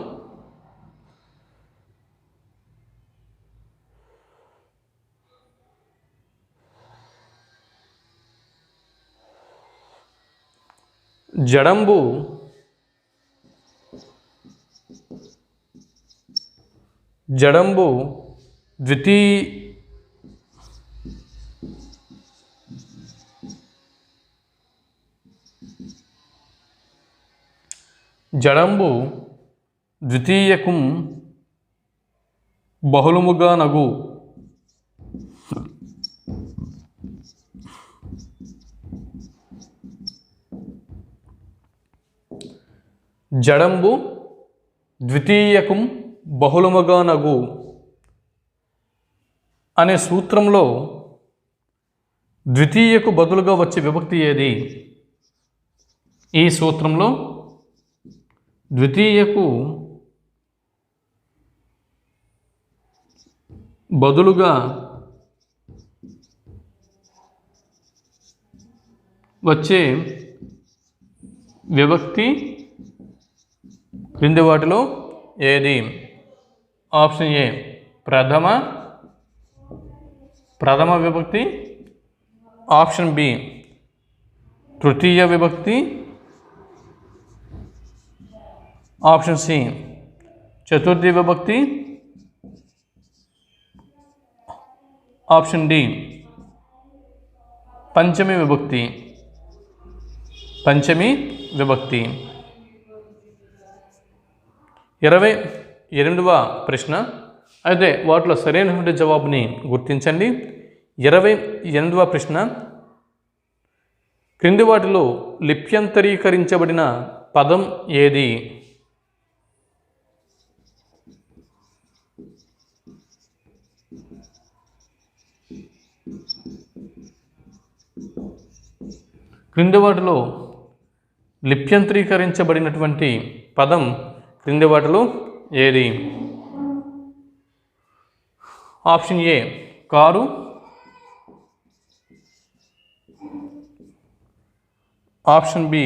S1: జడంబు ద్వితీయకం బహుళముగా నగు. జడంబు ద్వితీయకం బహుళముగా నగు అనే సూత్రంలో ద్వితీయకు బదులుగా వచ్చే విభక్తి ఏది? ఈ సూత్రంలో ద్వితీయకు బదులుగా వచ్చే విభక్తి క్రింది వాటిలో ఏది? ఆప్షన్ ఏ ప్రథమ విభక్తి, ఆప్షన్ బి తృతీయ విభక్తి, ఆప్షన్ సి చతుర్థి విభక్తి, ఆప్షన్ డి పంచమి విభక్తి. 28వ ప్రశ్న, అయితే వాటిలో సరైనటువంటి జవాబుని గుర్తించండి. 28వ ప్రశ్న, క్రింది వాటిలో లిప్యంతరీకరించబడిన పదం ఏది? క్రింది వాటిలో లిప్యంతరీకరించబడినటువంటి పదం క్రింది వాటిలో ఏది? Option A car, option B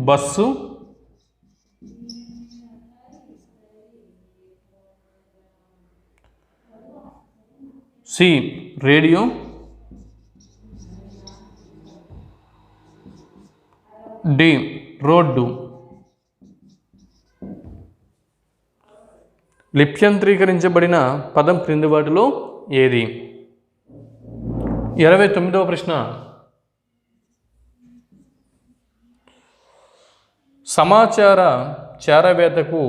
S1: bus, C radio, D road. లిప్యంతరీకరించబడిన పదం క్రింది వాటిలో ఏది? 29వ ప్రశ్న, సమాచార చేరవేతకు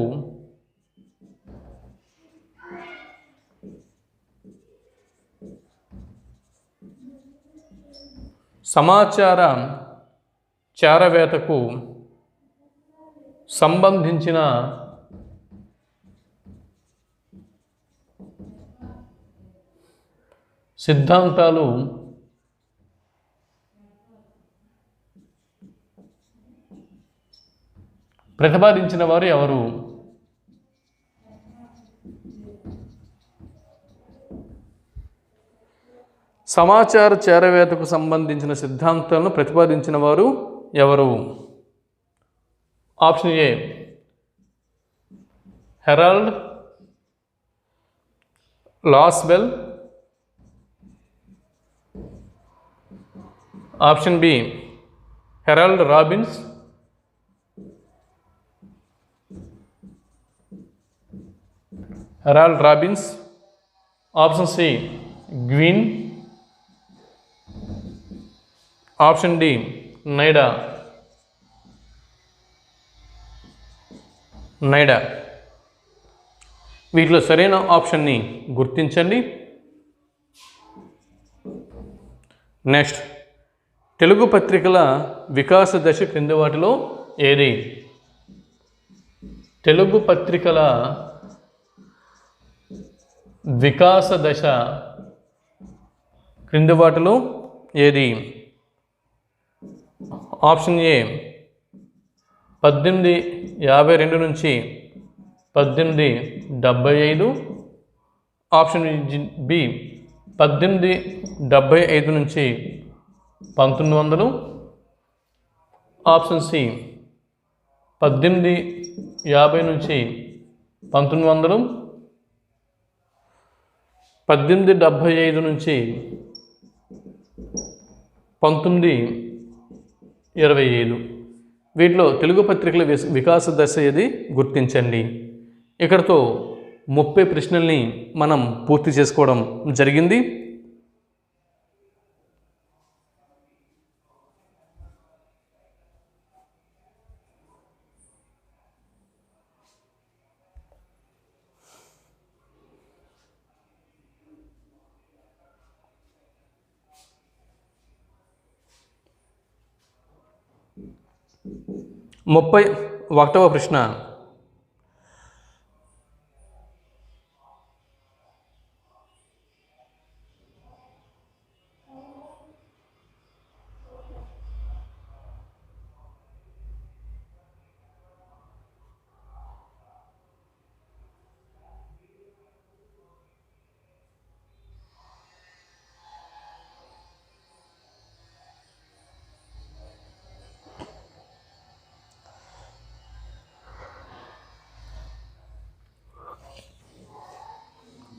S1: సమాచార చేరవేతకు సంబంధించిన సిద్ధాంతాలు ప్రతిపాదించిన వారు ఎవరు? సమాచార చేరవేతకు సంబంధించిన సిద్ధాంతాలను ప్రతిపాదించిన వారు ఎవరు? Option A Harold Lasswell, option B Harold Robins, option C Gwin, option D Nida. వీటిలో సరైన ఆప్షన్ని గుర్తించండి. నెక్స్ట్, తెలుగు పత్రికల వికాస దశ క్రింది వాటిలో ఏది? తెలుగు పత్రికల వికాస దశ క్రింది వాటిలో ఏది? ఆప్షన్ ఏ 1852 నుంచి 1875, ఆప్షన్ బి 1875 నుంచి 1900, ఆప్షన్ సి 1850 నుంచి 1900, 1875 నుంచి 1925. వీటిలో తెలుగు పత్రికల వికాస దశ ఏది గుర్తించండి. ఇక్కడతో 30 ప్రశ్నల్ని మనం పూర్తి చేసుకోవడం జరిగింది. ముప్పై 31వ ప్రశ్న.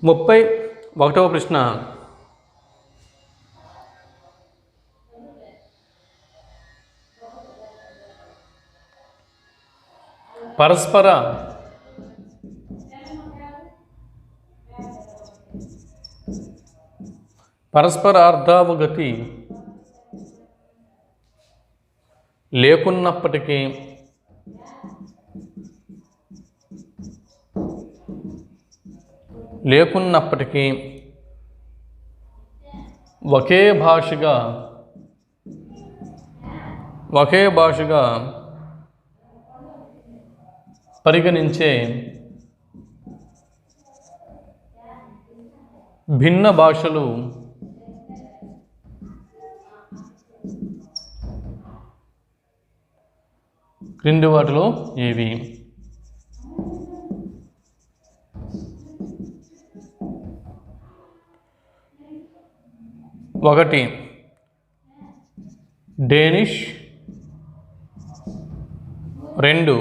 S1: ముప్పై 31వ ప్రశ్న. పరస్పరార్థావగతి లేకున్నప్పటికీ ఒకే భాషగా పరిగణించే భిన్న భాషలు క్రింది వాటిలో ఏవి? ఒకటి డేనిష్, 2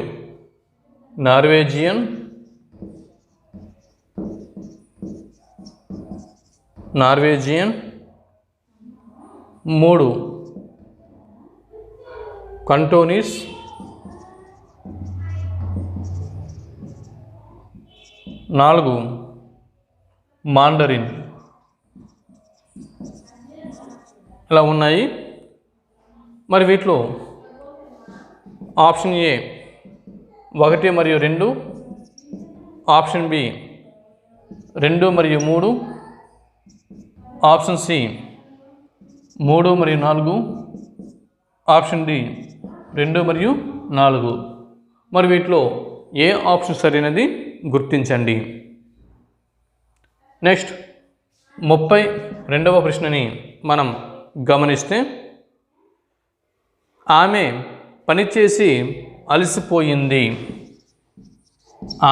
S1: నార్వేజియన్, 3 కంటోనీస్, 4 మాండరిన్. ఇలా ఉన్నాయి. మరి వీటిలో ఆప్షన్ ఏ 1 మరియు 2, ఆప్షన్ బి 2 మరియు 3, ఆప్షన్ సి 3 మరియు 4, ఆప్షన్ డి 2 మరియు 4. మరి వీటిలో ఏ ఆప్షన్ సరైనది గుర్తించండి. నెక్స్ట్ 32వ ప్రశ్నని మనం గమనిస్తే, ఆమె పనిచేసి అలసిపోయింది.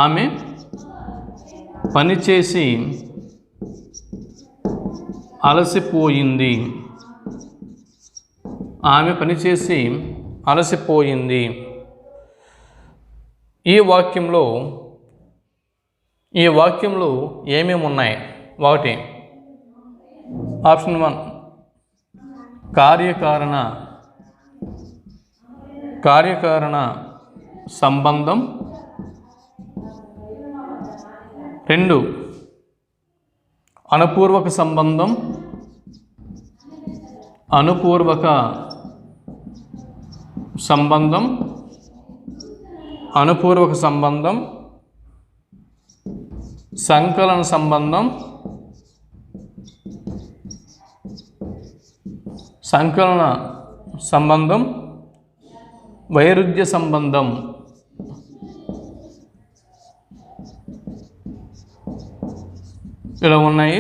S1: ఆమె పనిచేసి అలసిపోయింది. ఆమె పనిచేసి అలసిపోయింది. ఈ వాక్యంలో ఏమేమి ఉన్నాయి? 1, ఆప్షన్ 1 కార్యకారణ సంబంధం. 2, అనుపూర్వక సంబంధం. 3, సంకలన సంబంధం, వైరుధ్య సంబంధం. ఇలా ఉన్నాయి.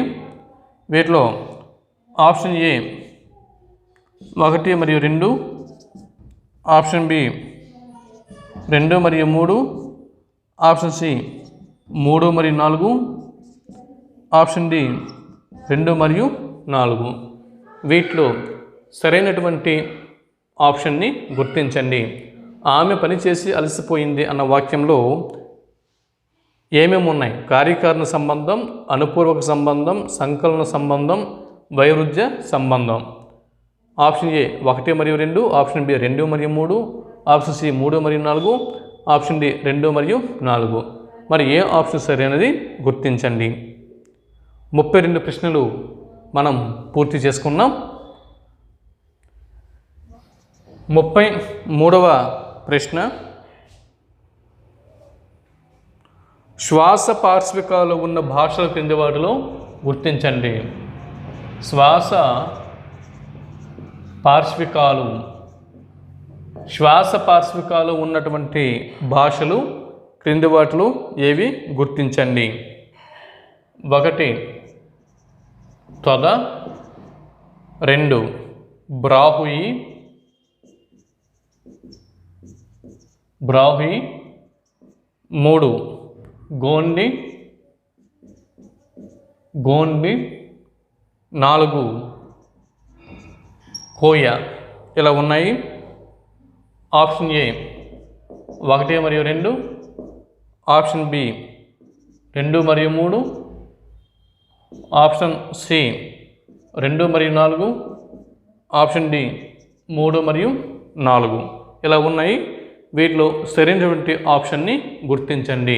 S1: వీటిలో ఆప్షన్ ఏ 1 మరియు 2, ఆప్షన్ బి 2 మరియు 3, ఆప్షన్ సి 3 మరియు 4, ఆప్షన్ డి 2 మరియు 4. వీటిలో సరైనటువంటి ఆప్షన్ని గుర్తించండి. ఆమె పనిచేసి అలసిపోయింది అన్న వాక్యంలో ఏమేమి ఉన్నాయి? కార్యకారణ సంబంధం, అనుపూర్వక సంబంధం, సంకలన సంబంధం, వైరుధ్య సంబంధం. ఆప్షన్ ఏ 1 మరియు 2, ఆప్షన్ బి 2 మరియు 3, ఆప్షన్ సి 3 మరియు 4, ఆప్షన్ డి 2 మరియు 4. మరి ఏ ఆప్షన్ సరైనది గుర్తించండి. 32 ప్రశ్నలు మనం పూర్తి చేసుకున్నాం. 33వ ప్రశ్న, శ్వాస పార్శ్వికాలు ఉన్న భాషల క్రింది వాటిలో గుర్తించండి. శ్వాస పార్శ్వికాలు ఉన్నటువంటి భాషలు క్రింది వాటిలో ఏవి గుర్తించండి. 1, త్వద. 2, బ్రాహుయి. 3, గోండి. 4, కోయ. ఇలా ఉన్నాయి. ఆప్షన్ ఏ 1 మరియు 2, ఆప్షన్ బి 2 మరియు 3, ఆప్షన్ సి 2 మరియు 4, ఆప్షన్ డి 3 మరియు 4. ఇలా ఉన్నాయి. వీటిలో సరైనటువంటి ఆప్షన్ని గుర్తించండి.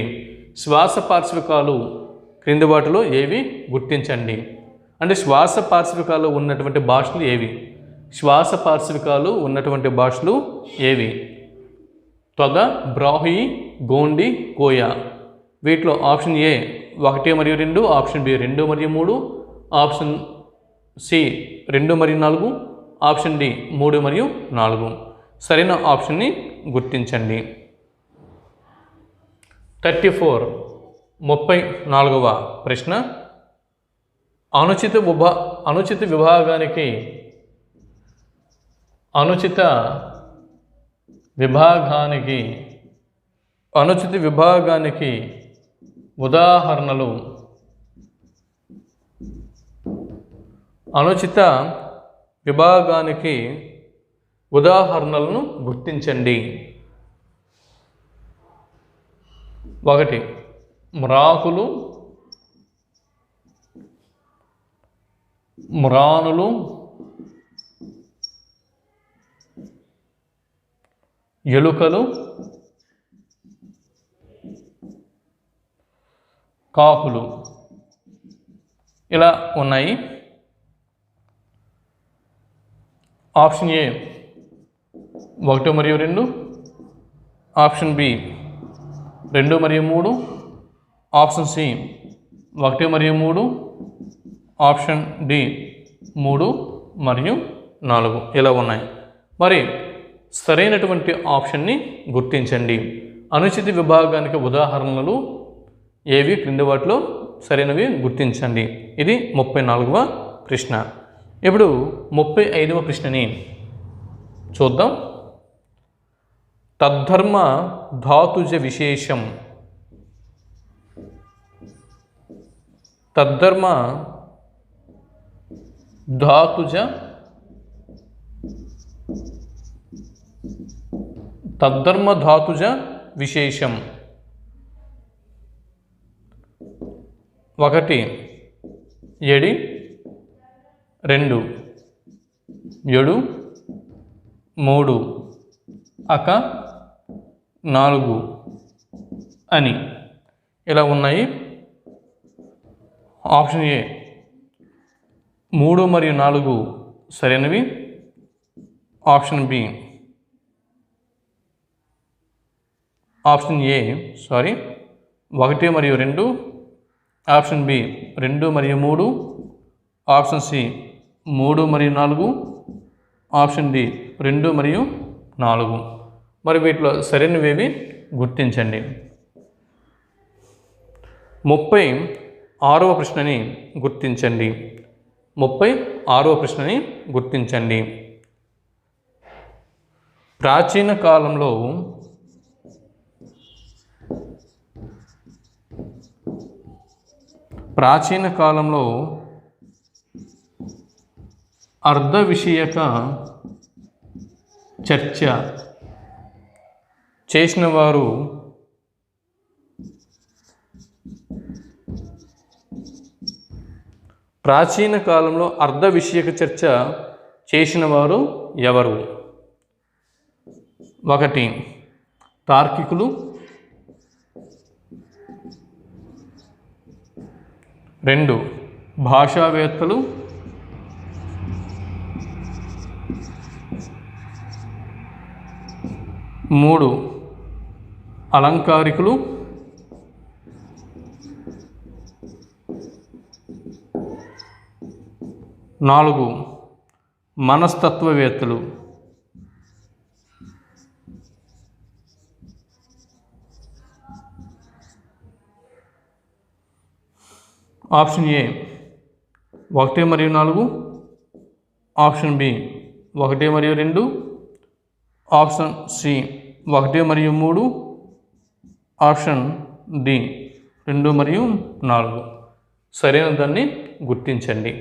S1: శ్వాస పార్శ్వికాలు క్రింది వాటిలో ఏవి గుర్తించండి. అంటే శ్వాస పార్శ్వికాలు ఉన్నటువంటి భాషలు ఏవి? శ్వాస పార్శ్వికాలు ఉన్నటువంటి భాషలు ఏవి? త్వగ, బ్రాహుయి, గోండి, కోయ. వీటిలో ఆప్షన్ ఏ 1 మరియు 2, ఆప్షన్ బి 2 మరియు 3, ఆప్షన్ సి 2 మరియు 4, ఆప్షన్ డి 3 మరియు 4. సరైన ఆప్షన్ని గుర్తించండి. 34వ ప్రశ్న, అనుచిత విభాగానికి ఉదాహరణలు. అనుచిత విభాగానికి ఉదాహరణలను గుర్తించండి. 1, మ్రాకులు, మ్రానులు, ఎలుకలు, కాకులు. ఇలా ఉన్నాయి. ఆప్షన్ ఏ 1 మరియు 2, ఆప్షన్ బి 2 మరియు 3, ఆప్షన్ సి 1 మరియు 3, ఆప్షన్ డి 3 మరియు 4 ఇలా ఉన్నాయి. మరి సరైనటువంటి ఆప్షన్ని గుర్తించండి. అనుచిత విభాగానికి ఉదాహరణలు ఏవి, క్రింది వాటిలో సరైనవి గుర్తించండి. ఇది 34వ ప్రశ్న. ఇప్పుడు 35వ ప్రశ్నని చూద్దాం. తద్ధర్మ ధాతుజ విశేషం. తద్ధర్మ ధాతుజ విశేషం. 1 ఎడి, 2 ఎడు, 3 అక, 4 అని ఇలా ఉన్నాయి. ఆప్షన్ ఏ 3 మరియు 4 సరైనవి. ఆప్షన్ బి ఆప్షన్ ఏ 1 మరియు 2, ఆప్షన్ బి 2 మరియు 3, ఆప్షన్ సి 3 మరియు 4, ఆప్షన్ డి 2 మరియు 4. మరి వీటిలో సరైనవేవి గుర్తించండి. 36వ ప్రశ్నని గుర్తించండి. 36వ ప్రశ్నని గుర్తించండి. ప్రాచీన కాలంలో అర్ధ విషయక చర్చ చేసిన వారు ప్రాచీన కాలంలో అర్ధ విషయక చర్చ చేసిన వారు ఎవరు? 1 తార్కికులు, 2 భాషావేత్తలు, 3 అలంకారికులు, 4 మనస్తత్వవేత్తలు. ఆప్షన్ ఏ 1 మరియు 4, ఆప్షన్ బి 1 మరియు 2, ఆప్షన్ సి 1 మరియు 3, ఆప్షన్ డి 2 మరియు 4. సరైన దాన్ని గుర్తించండి.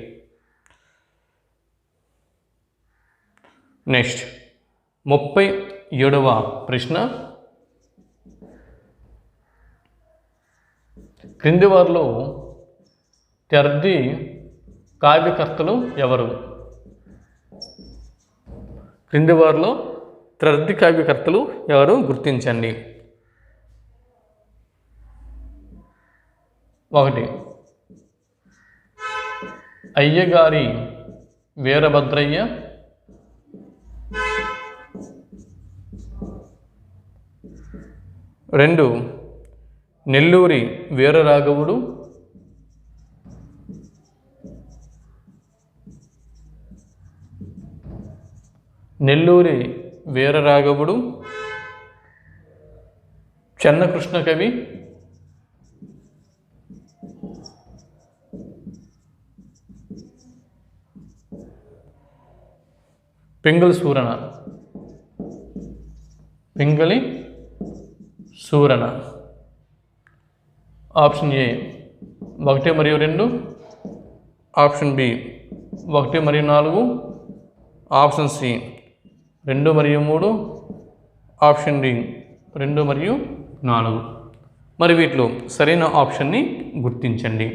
S1: నెక్స్ట్ 37వ ప్రశ్న. క్రింది వారిలో తర్ది కావ్యకర్తలు ఎవరు? క్రింది వారిలో తర్ది కావ్యకర్తలు ఎవరు గుర్తించండి. 1 అయ్యగారి వీరభద్రయ్య, 2 నెల్లూరి వీరరాఘవుడు, 3 చెన్నకృష్ణ కవి, 4 పింగళి సూరణ. ఆప్షన్ ఏ 1 మరియు 2, ఆప్షన్ బి 1 మరియు 4, ఆప్షన్ సి 2 మరియు 3, ఆప్షన్ డి 2 మరియు 4. మరి వీటిలో సరైన ఆప్షన్ని గుర్తించండి.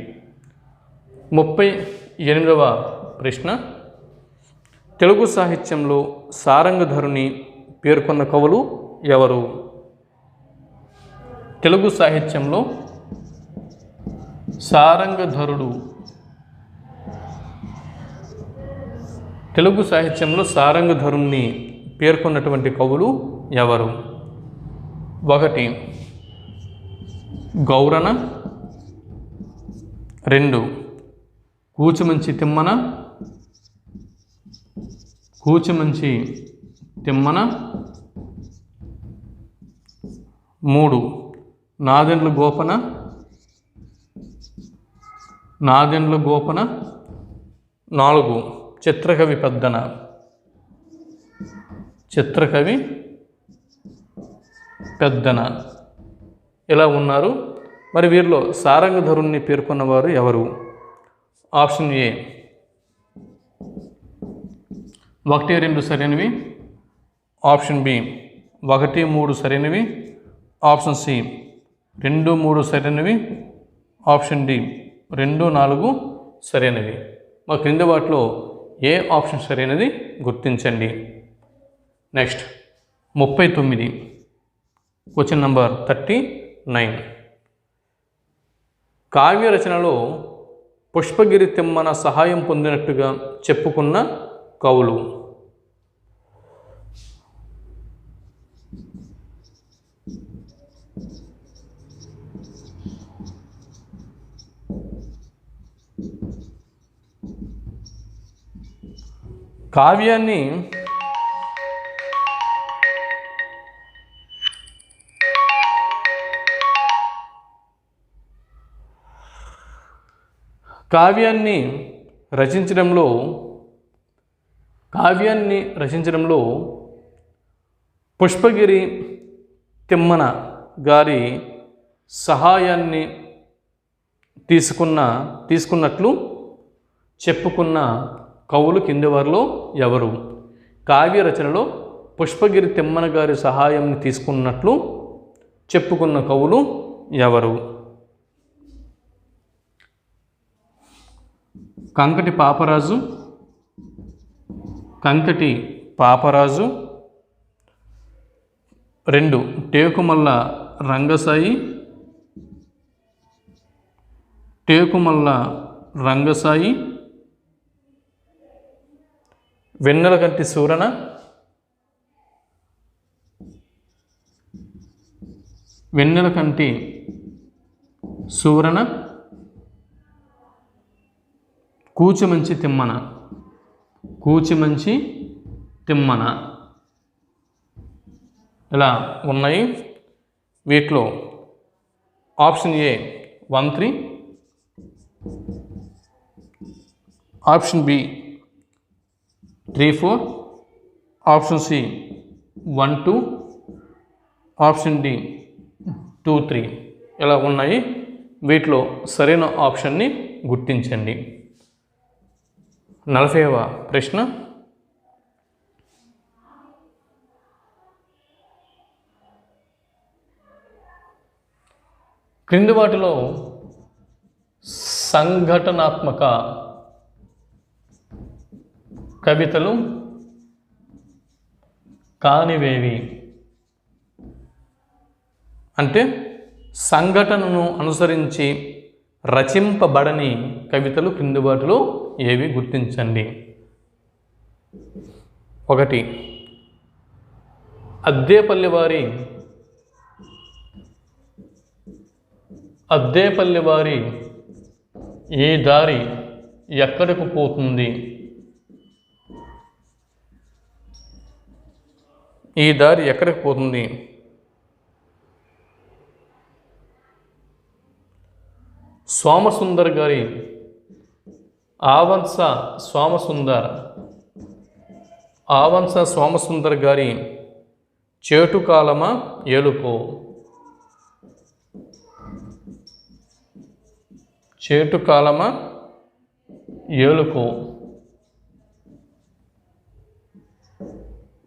S1: 38వ ప్రశ్న. తెలుగు సాహిత్యంలో సారంగధరుని పేర్కొన్న కవులు ఎవరు? తెలుగు సాహిత్యంలో సారంగధరుణ్ణి పేర్కొన్నటువంటి కవులు ఎవరు? 1 గౌరన. 2 కూచిమంచి తిమ్మన. 3 నాదెండ్ల గోపన. 4 చిత్రకవి పెద్దన. ఇలా ఉన్నారు. మరి వీరిలో సారంగధరుణ్ణి పేర్కొన్నవారు ఎవరు? ఆప్షన్ ఏ 1, 2 సరైనవి. ఆప్షన్ బి 1, 3 సరైనవి. ఆప్షన్ సి 2, 3 సరైనవి. ఆప్షన్ డి 2, 4 సరైనవి. మా క్రింది వాటిలో ఏ ఆప్షన్ సరైనది గుర్తించండి. Next 39 question number 39. కావ్య రచనలో పుష్పగిరి తిమ్మన సహాయం పొందినట్టుగా చెప్పుకున్న కవులు. కావ్యాన్ని రచించడంలో పుష్పగిరి తిమ్మన గారి సహాయాన్ని తీసుకున్నట్లు చెప్పుకున్న కవులు కింది వారిలో ఎవరు? కావ్య రచనలో పుష్పగిరి తిమ్మన గారి సహాయాన్ని తీసుకున్నట్లు చెప్పుకున్న కవులు ఎవరు? కంకటి పాపరాజు. 2 టేకుమల్ల రంగసాయి. వెన్నెలకంటి సూరన. కూచిమంచి తిమ్మన. ఇలా ఉన్నాయి. వీటిలో option A 1, 3, option B 3, 4, option C 1, 2, option D 2, 3 ఇలా ఉన్నాయి. వీటిలో సరైన ఆప్షన్ని గుర్తించండి. 40వ ప్రశ్న. క్రింది వాటిలో సంఘటనాత్మక కవితలు కానివేవి? అంటే సంఘటనను అనుసరించి రచింపబడని కవితలు క్రింది వాటిలో ఏవి గుర్తించండి. 1 అద్దేపల్లివారి ఈ దారి ఎక్కడకు పోతుంది? సోమసుందర్ గారి ఆవంస సోమసుందర్ గారి చేటుకాలమా ఏలుకో.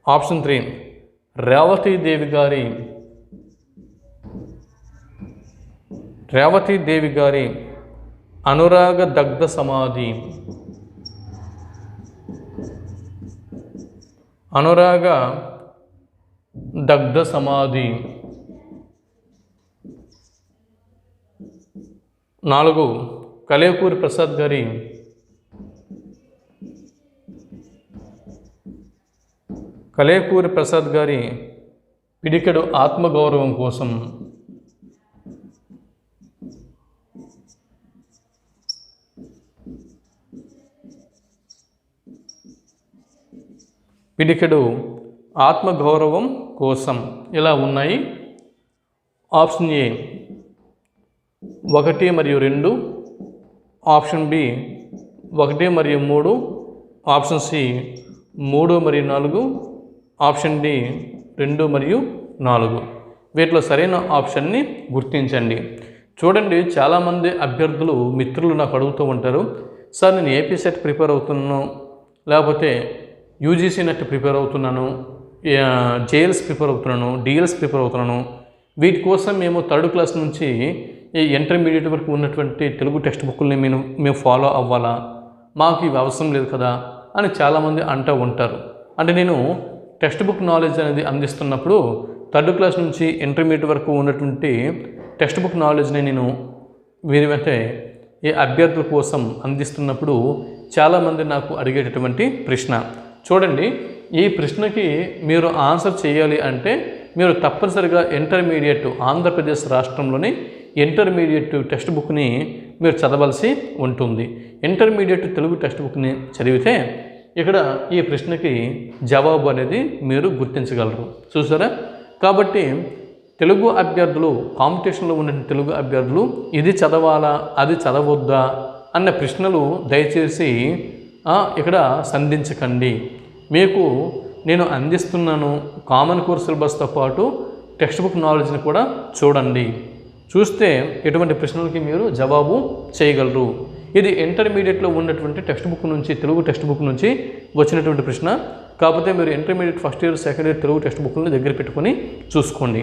S1: ఆప్షన్ 3 రేవతీదేవి గారి అనురాగ దగ్ధ సమాధి. 4 కలేకూరి ప్రసాద్ గారి పిడికెడు ఆత్మగౌరవం కోసం. పిడికెడు ఆత్మగౌరవం కోసం ఇలా ఉన్నాయి. ఆప్షన్ ఏ 1 మరియు 2, ఆప్షన్ బి 1 మరియు 3, ఆప్షన్ సి 3 మరియు 4, ఆప్షన్ డి 2 మరియు 4. వీటిలో సరైన ఆప్షన్ని గుర్తించండి. చూడండి, చాలామంది అభ్యర్థులు మిత్రులు నాకు అడుగుతూ ఉంటారు, సార్ నేను ఏపీ సెట్ ప్రిపేర్ అవుతున్నాను, లేకపోతే యూజీసీ నెట్ ప్రిపేర్ అవుతున్నాను, జేఎల్స్ ప్రిపేర్ అవుతున్నాను, డిఎల్స్ ప్రిపేర్ అవుతున్నాను, వీటి కోసం మేము 3rd క్లాస్ నుంచి ఈ ఇంటర్మీడియట్ వరకు ఉన్నటువంటి తెలుగు టెక్స్ట్ బుక్ని మేము ఫాలో అవ్వాలా, మాకు ఇవి అవసరం లేదు కదా అని చాలామంది అంటూ ఉంటారు. అంటే నేను టెక్స్ట్ బుక్ నాలెడ్జ్ అనేది అందిస్తున్నప్పుడు 3rd క్లాస్ నుంచి ఇంటర్మీడియట్ వరకు ఉన్నటువంటి టెక్స్ట్ బుక్ నాలెడ్జ్ని నేను వీరంటే ఈ అభ్యర్థుల కోసం అందిస్తున్నప్పుడు చాలామంది నాకు అడిగేటటువంటి ప్రశ్న. చూడండి, ఈ ప్రశ్నకి మీరు ఆన్సర్ చేయాలి అంటే మీరు తప్పనిసరిగా ఇంటర్మీడియట్ ఆంధ్రప్రదేశ్ రాష్ట్రంలోని ఇంటర్మీడియట్ టెక్స్ట్ బుక్ని మీరు చదవాల్సి ఉంటుంది. ఇంటర్మీడియట్ తెలుగు టెక్స్ట్ బుక్ని చదివితే ఇక్కడ ఈ ప్రశ్నకి జవాబు అనేది మీరు గుర్తించగలరు. చూసారా? కాబట్టి తెలుగు అభ్యర్థులు, కాంపిటీషన్లో ఉన్న తెలుగు అభ్యర్థులు ఇది చదవాలా, అది చదవద్దా అన్న ప్రశ్నలు దయచేసి ఇక్కడ సంధించకండి. మీకు నేను అందిస్తున్నాను కామన్ కోర్స్ సిలబస్తో పాటు టెక్స్ట్ బుక్ నాలెడ్జ్ని కూడా చూడండి. చూస్తే ఎటువంటి ప్రశ్నలకి మీరు జవాబు చేయగలరు. ఇది ఇంటర్మీడియట్లో ఉన్నటువంటి టెక్స్ట్ బుక్ నుంచి, తెలుగు టెక్స్ట్ బుక్ నుంచి వచ్చినటువంటి ప్రశ్న. కాకపోతే మీరు intermediate first year, second year Telugu text బుక్ని దగ్గర పెట్టుకొని చూసుకోండి.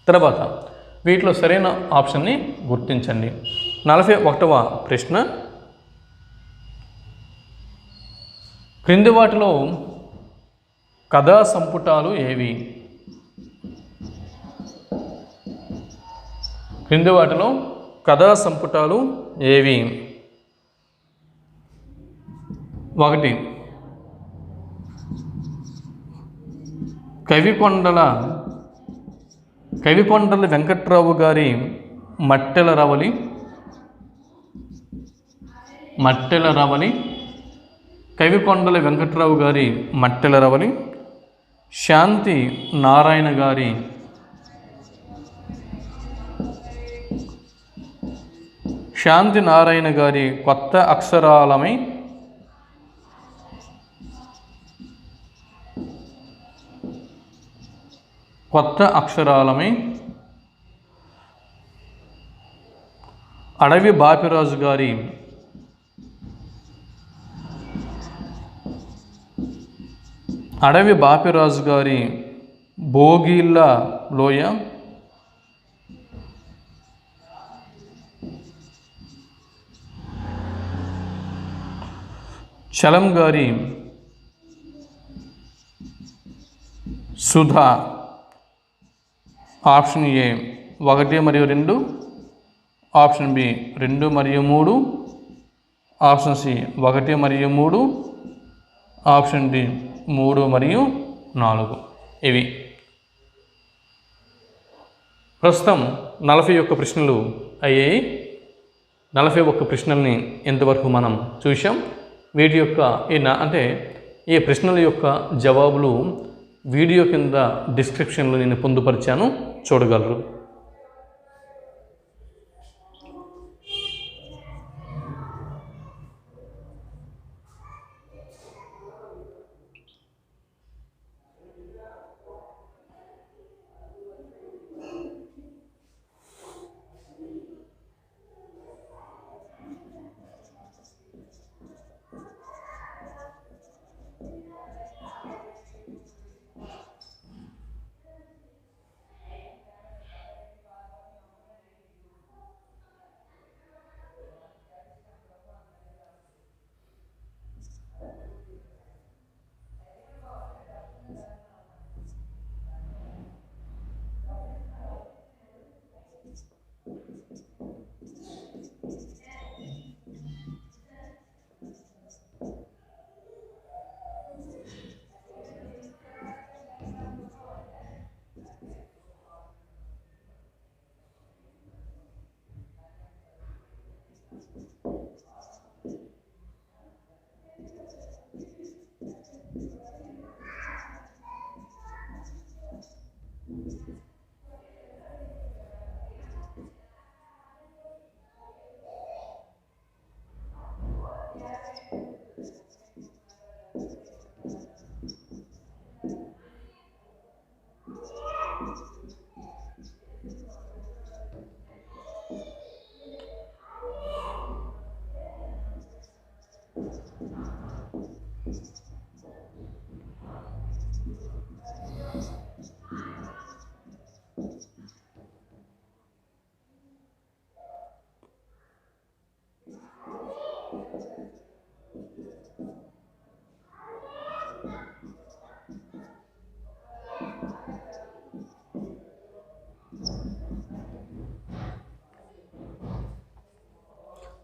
S1: తర్వాత వీటిలో సరైన ఆప్షన్ని గుర్తించండి. 41వ ప్రశ్న, క్రింది వాటిలో కథా సంపుటాలు ఏవి? క్రింది వాటిలో కథా సంపుటాలు ఏవి? 1 కవికొండల వెంకట్రావు గారి మట్టెల రవలి, కవికొండల వెంకట్రావు గారి మట్టెల రవలి, శాంతి నారాయణ గారి కొత్త అక్షరాలమై, అడవి బాపిరాజు గారి భోగిళ్ళ లోయ, చలం గారి సుధా. ఆప్షన్ ఏ 1 మరియు 2, ఆప్షన్ బి 2 మరియు 3, ఆప్షన్ సి 1 మరియు 3, ఆప్షన్ డి 3 మరియు 4. ఇవి ప్రస్తుతం 41 ప్రశ్నలు అయ్యాయి. 41 ప్రశ్నల్ని ఇంతవరకు మనం చూసాం. వీటి యొక్క ఈ ప్రశ్నల యొక్క జవాబులు వీడియో కింద డిస్క్రిప్షన్లో నేను పొందుపరిచాను, చూడగలరు.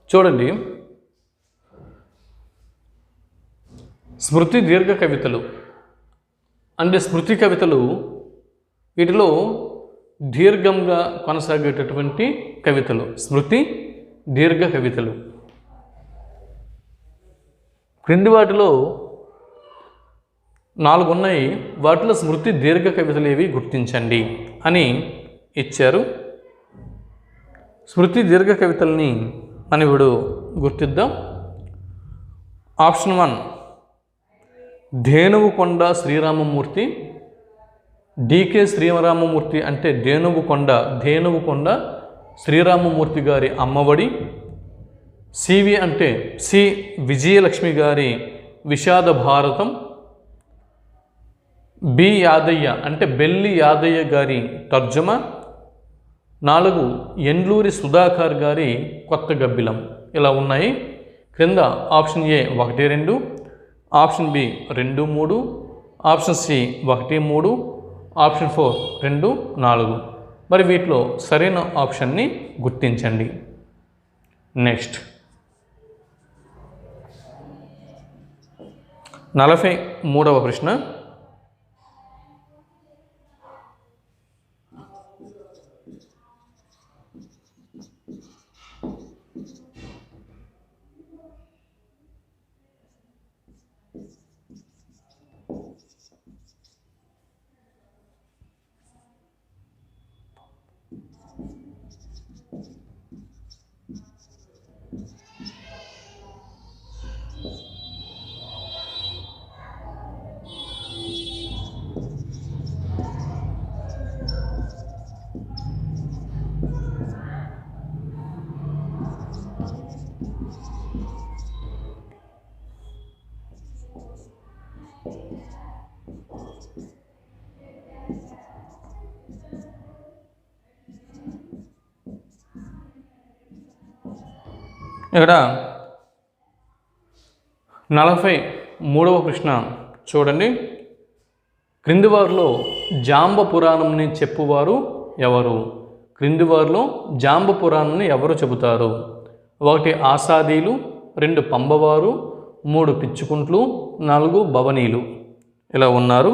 S1: చూడండి, స్మృతి దీర్ఘ కవితలు అంటే స్మృతి కవితలు, వీటిలో దీర్ఘంగా కొనసాగేటటువంటి కవితలు స్మృతి దీర్ఘ కవితలు. క్రింది వాటిలో 4 ఉన్నాయి, వాటిలో స్మృతి దీర్ఘ కవితలు ఏవి గుర్తించండి అని ఇచ్చారు. స్మృతి దీర్ఘ కవితల్ని మనం ఇప్పుడు గుర్తిద్దాం. ఆప్షన్ 1 ధేనువుకొండ శ్రీరామమూర్తి. డికే శ్రీరామమూర్తి అంటే ధేనువుకొండ శ్రీరామమూర్తి గారి అమ్మఒడి. సివి అంటే సి విజయలక్ష్మి గారి విషాద భారతం. బి యాదయ్య అంటే బెల్లి యాదయ్య గారి తర్జుమా. 4 ఎండ్లూరి సుధాకర్ గారి కొత్త గబ్బిలం. ఇలా ఉన్నాయి. క్రింద option A 1, 2, option B 2, 3, option C 1, 3, option 4 2, 4. మరి వీటిలో సరైన ఆప్షన్ని గుర్తించండి. నెక్స్ట్ 43వ ప్రశ్న. ఇక్కడ 43వ ప్రశ్న చూడండి. క్రింది వారిలో జాంబ పురాణంని చెప్పువారు ఎవరు? క్రింది వారిలో జాంబ పురాణాన్ని ఎవరు చెబుతారు? 1 ఆసాదీలు, 2 పంబవారు, 3 పిచ్చుకుంట్లు, 4 భవనీలు. ఇలా ఉన్నారు.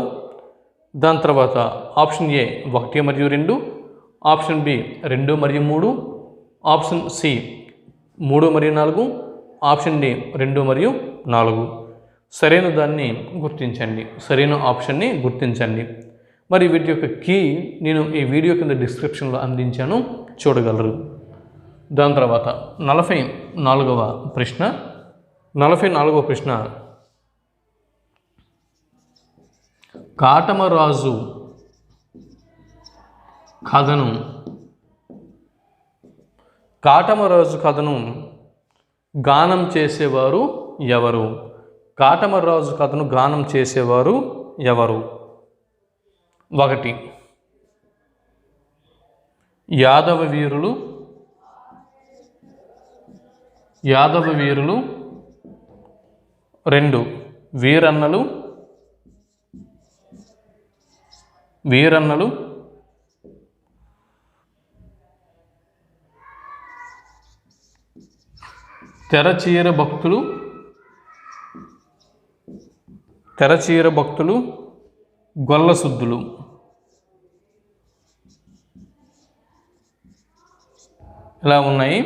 S1: దాని తర్వాత ఆప్షన్ ఏ 1 మరియు 2, ఆప్షన్ బి 2 మరియు 3, ఆప్షన్ సి 3 మరియు 4, ఆప్షన్ డి 2 మరియు 4. సరైన దాన్ని గుర్తించండి, సరైన ఆప్షన్ని గుర్తించండి. మరి వీటి యొక్క కీ నేను ఈ వీడియో కింద డిస్క్రిప్షన్లో అందించాను, చూడగలరు. దాని తర్వాత 44వ ప్రశ్న. 44వ ప్రశ్న, కాటమరాజు కథను గానం చేసేవారు ఎవరు? కాటమరాజు కథను గానం చేసేవారు ఎవరు? 1 యాదవ వీరులు, 2 వీరన్నలు, 'తెరచీర భక్తులు, గొల్లసుద్దులు. ఇలా ఉన్నాయి.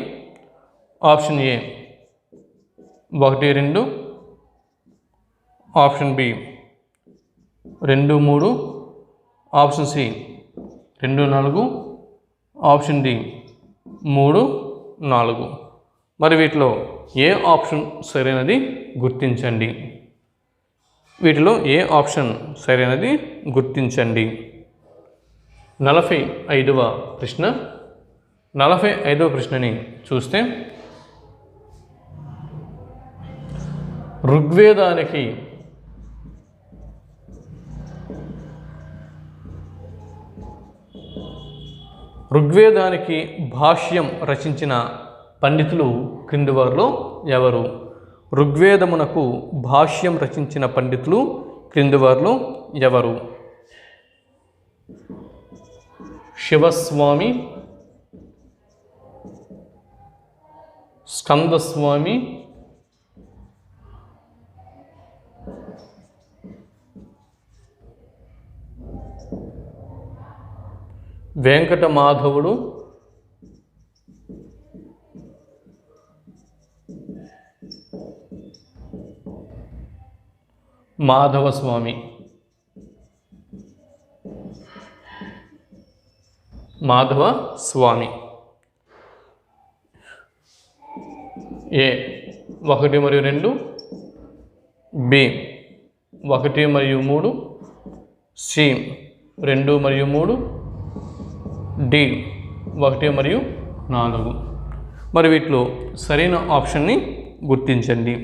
S1: Option A 1, 2, option B 2, 3, option C 2, 4, option D 3, 4. మరి వీటిలో ఏ ఆప్షన్ సరైనది గుర్తించండి. వీటిలో ఏ ఆప్షన్ సరైనది గుర్తించండి. 45వ ప్రశ్న. 45వ ప్రశ్నని చూస్తే, ఋగ్వేదానికి భాష్యం రచించిన పండితులు క్రింది వారిలో ఎవరు? ఋగ్వేదమునకు భాష్యం రచించిన పండితులు క్రింది వారిలో ఎవరు? శివస్వామి, స్కందస్వామి, వెంకటమాధవుడు, మాధవస్వామి, మాధవస్వామి. ఏ 1 మరియు 2, బి 1 మరియు 3, సి 2 మరియు 3, డి 1 మరియు 4. మరి వీటిలో సరైన ఆప్షన్ని గుర్తించండి.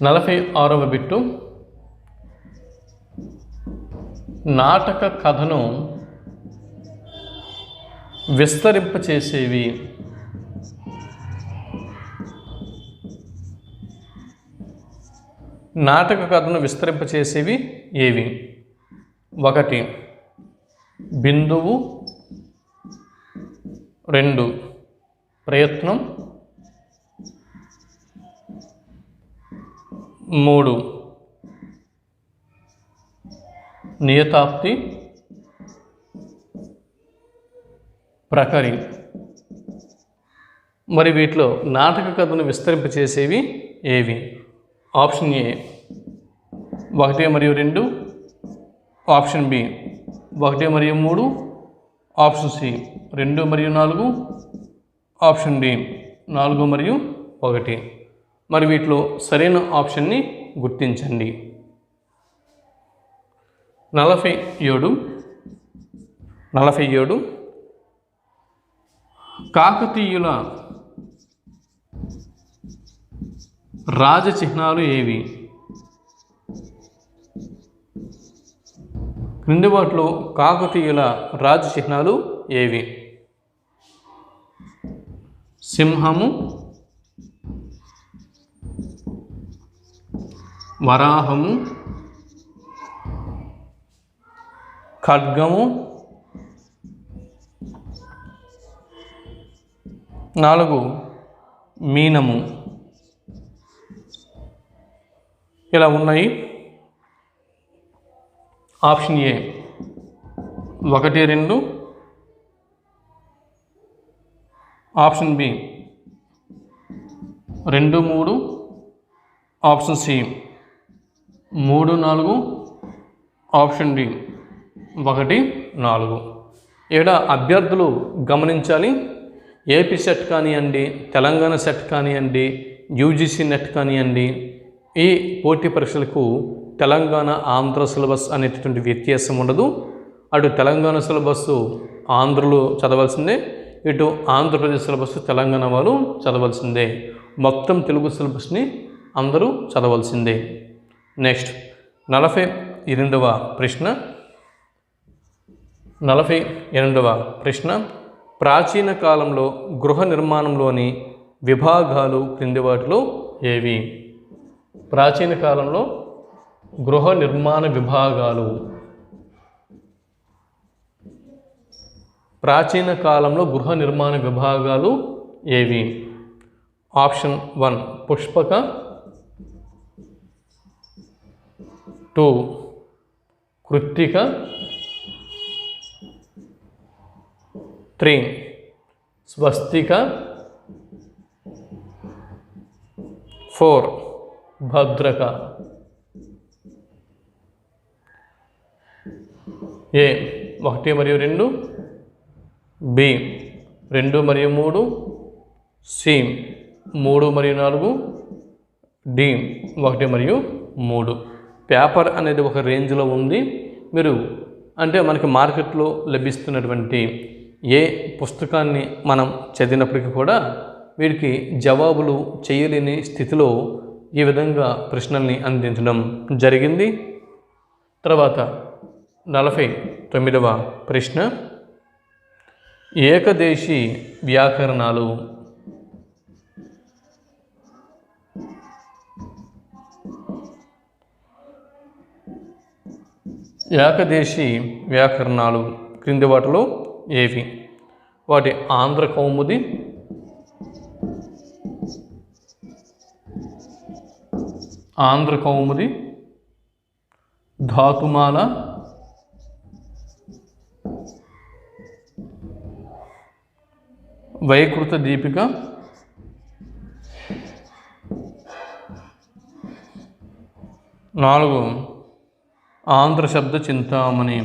S1: నలభై 6వ బిట్టు, నాటక కథను విస్తరింపచేసేవి. నాటక కథను విస్తరింపచేసేవి ఏవి? 1 బిందువు, 2 ప్రయత్నం, 3 నియతాప్తి, ప్రకరి. మరి వీటిలో నాటక కథను విస్తరింపచేసేవి ఏవి? ఆప్షన్ ఏ 1 మరియు 2, ఆప్షన్ బి 1 మరియు 3, ఆప్షన్ సి 2 మరియు 4, ఆప్షన్ డి 4 మరియు 1. మరి వీటిలో సరైన ఆప్షన్ని గుర్తించండి. 47 కాకతీయుల రాజచిహ్నాలు ఏవి? క్రింది వాటిలో కాకతీయుల రాజచిహ్నాలు ఏవి? సింహము, వరాహము, ఖడ్గము, 4 మీనము. ఇలా ఉన్నాయి. Option A 1, 2, option B 2, 3, option C 3, 4, option D 1, 4. ఇక్కడ అభ్యర్థులు గమనించాలి. ఏపీ సెట్ కానివ్వండి, తెలంగాణ సెట్ కానివ్వండి, యూజీసీ నెట్ కానివ్వండి, ఈ పోటీ పరీక్షలకు తెలంగాణ ఆంధ్ర సిలబస్ అనేటటువంటి వ్యత్యాసం ఉండదు. అటు తెలంగాణ సిలబస్ ఆంధ్రలో చదవాల్సిందే, ఇటు ఆంధ్రప్రదేశ్ సిలబస్ తెలంగాణ వారు చదవాల్సిందే. మొత్తం తెలుగు సిలబస్ని అందరూ చదవాల్సిందే. నెక్స్ట్ 48వ ప్రశ్న. 48వ ప్రశ్న, ప్రాచీన కాలంలో గృహ నిర్మాణంలోని విభాగాలు క్రింది వాటిలో ఏవి? ప్రాచీన కాలంలో గృహ నిర్మాణ విభాగాలు. ప్రాచీన కాలంలో గృహ నిర్మాణ విభాగాలు ఏవి? ఆప్షన్ 1 పుష్పక, 2 కృత్తిక, 3 స్వస్తిక, 4 భద్రక. ఏ 1 మరియు 2, బి 2 మరియు 3, సి 3 మరియు 4, డి 1 మరియు 3. పేపర్ అనేది ఒక రేంజ్లో ఉంది. మీరు అంటే మనకి మార్కెట్లో లభిస్తున్నటువంటి ఏ పుస్తకాన్ని మనం చదివినప్పటికీ కూడా వీటికి జవాబులు చేయలేని స్థితిలో ఈ విధంగా ప్రశ్నల్ని అందించడం జరిగింది. తర్వాత 49వ ప్రశ్న, ఏకదేశీ వ్యాకరణాలు. ఏకదేశీ వ్యాకరణాలు క్రింది వాటిలో ఏవి? వాటి ఆంధ్ర కౌముది, ధాతుమాల, వైకృత దీపిక, నాలుగు ఆంధ్ర శబ్ద చింతామణి.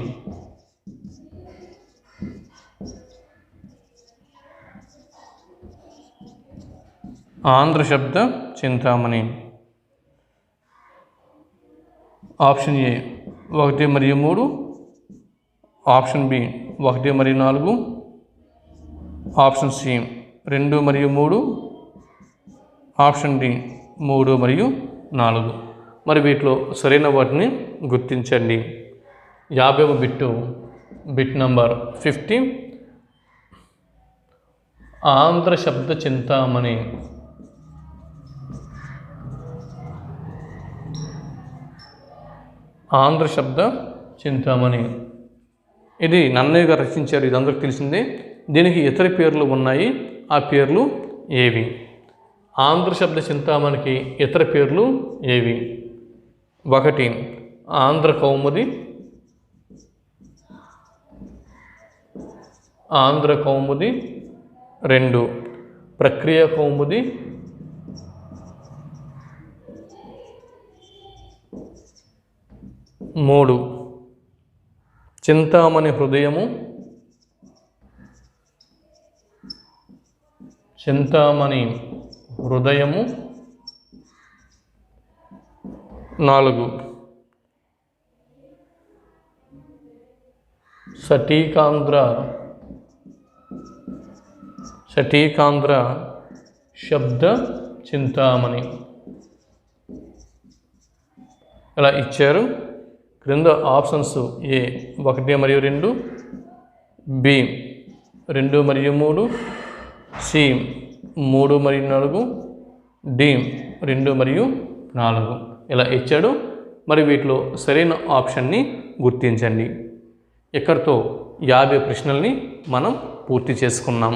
S1: ఆంధ్ర శబ్ద చింతామణి. ఆప్షన్ ఏ 1 మరియు 3, ఆప్షన్ బి 1 మరియు 4, ఆప్షన్ సి 2 మరియు 3, ఆప్షన్ డి 3 మరియు 4. మరి వీటిలో సరైన వాటిని గుర్తించండి. 50వ బిట్ నంబర్ 50, ఆంధ్ర శబ్ద చింతామణి. ఆంధ్ర శబ్ద చింతామణి ఇది నన్నయ్య గారు రచించారు, ఇది అందరికి తెలిసిందే. దీనికి ఇతర పేర్లు ఉన్నాయి, ఆ పేర్లు ఏవి? ఆంధ్ర శబ్ద చింతామణికి ఇతర పేర్లు ఏవి? 1 ఆంధ్ర కౌముది, ఆంధ్ర కౌముది. 2 ప్రక్రియ కౌముది. 3 చింతామణి హృదయము, చింతామణి హృదయము. 4 సటీకాంధ్ర శబ్ద చింతామణి. ఇలా ఇచ్చారు. క్రింద ఆప్షన్స్ ఏ 1 మరియు 2, బి 2 మరియు 3, సి 3 మరియు 4, డి 2 మరియు 4 ఇలా ఇచ్చాడు. మరి వీటిలో సరైన ఆప్షన్ని గుర్తించండి. ఇక్కడితో 50 ప్రశ్నల్ని మనం పూర్తి చేసుకున్నాం.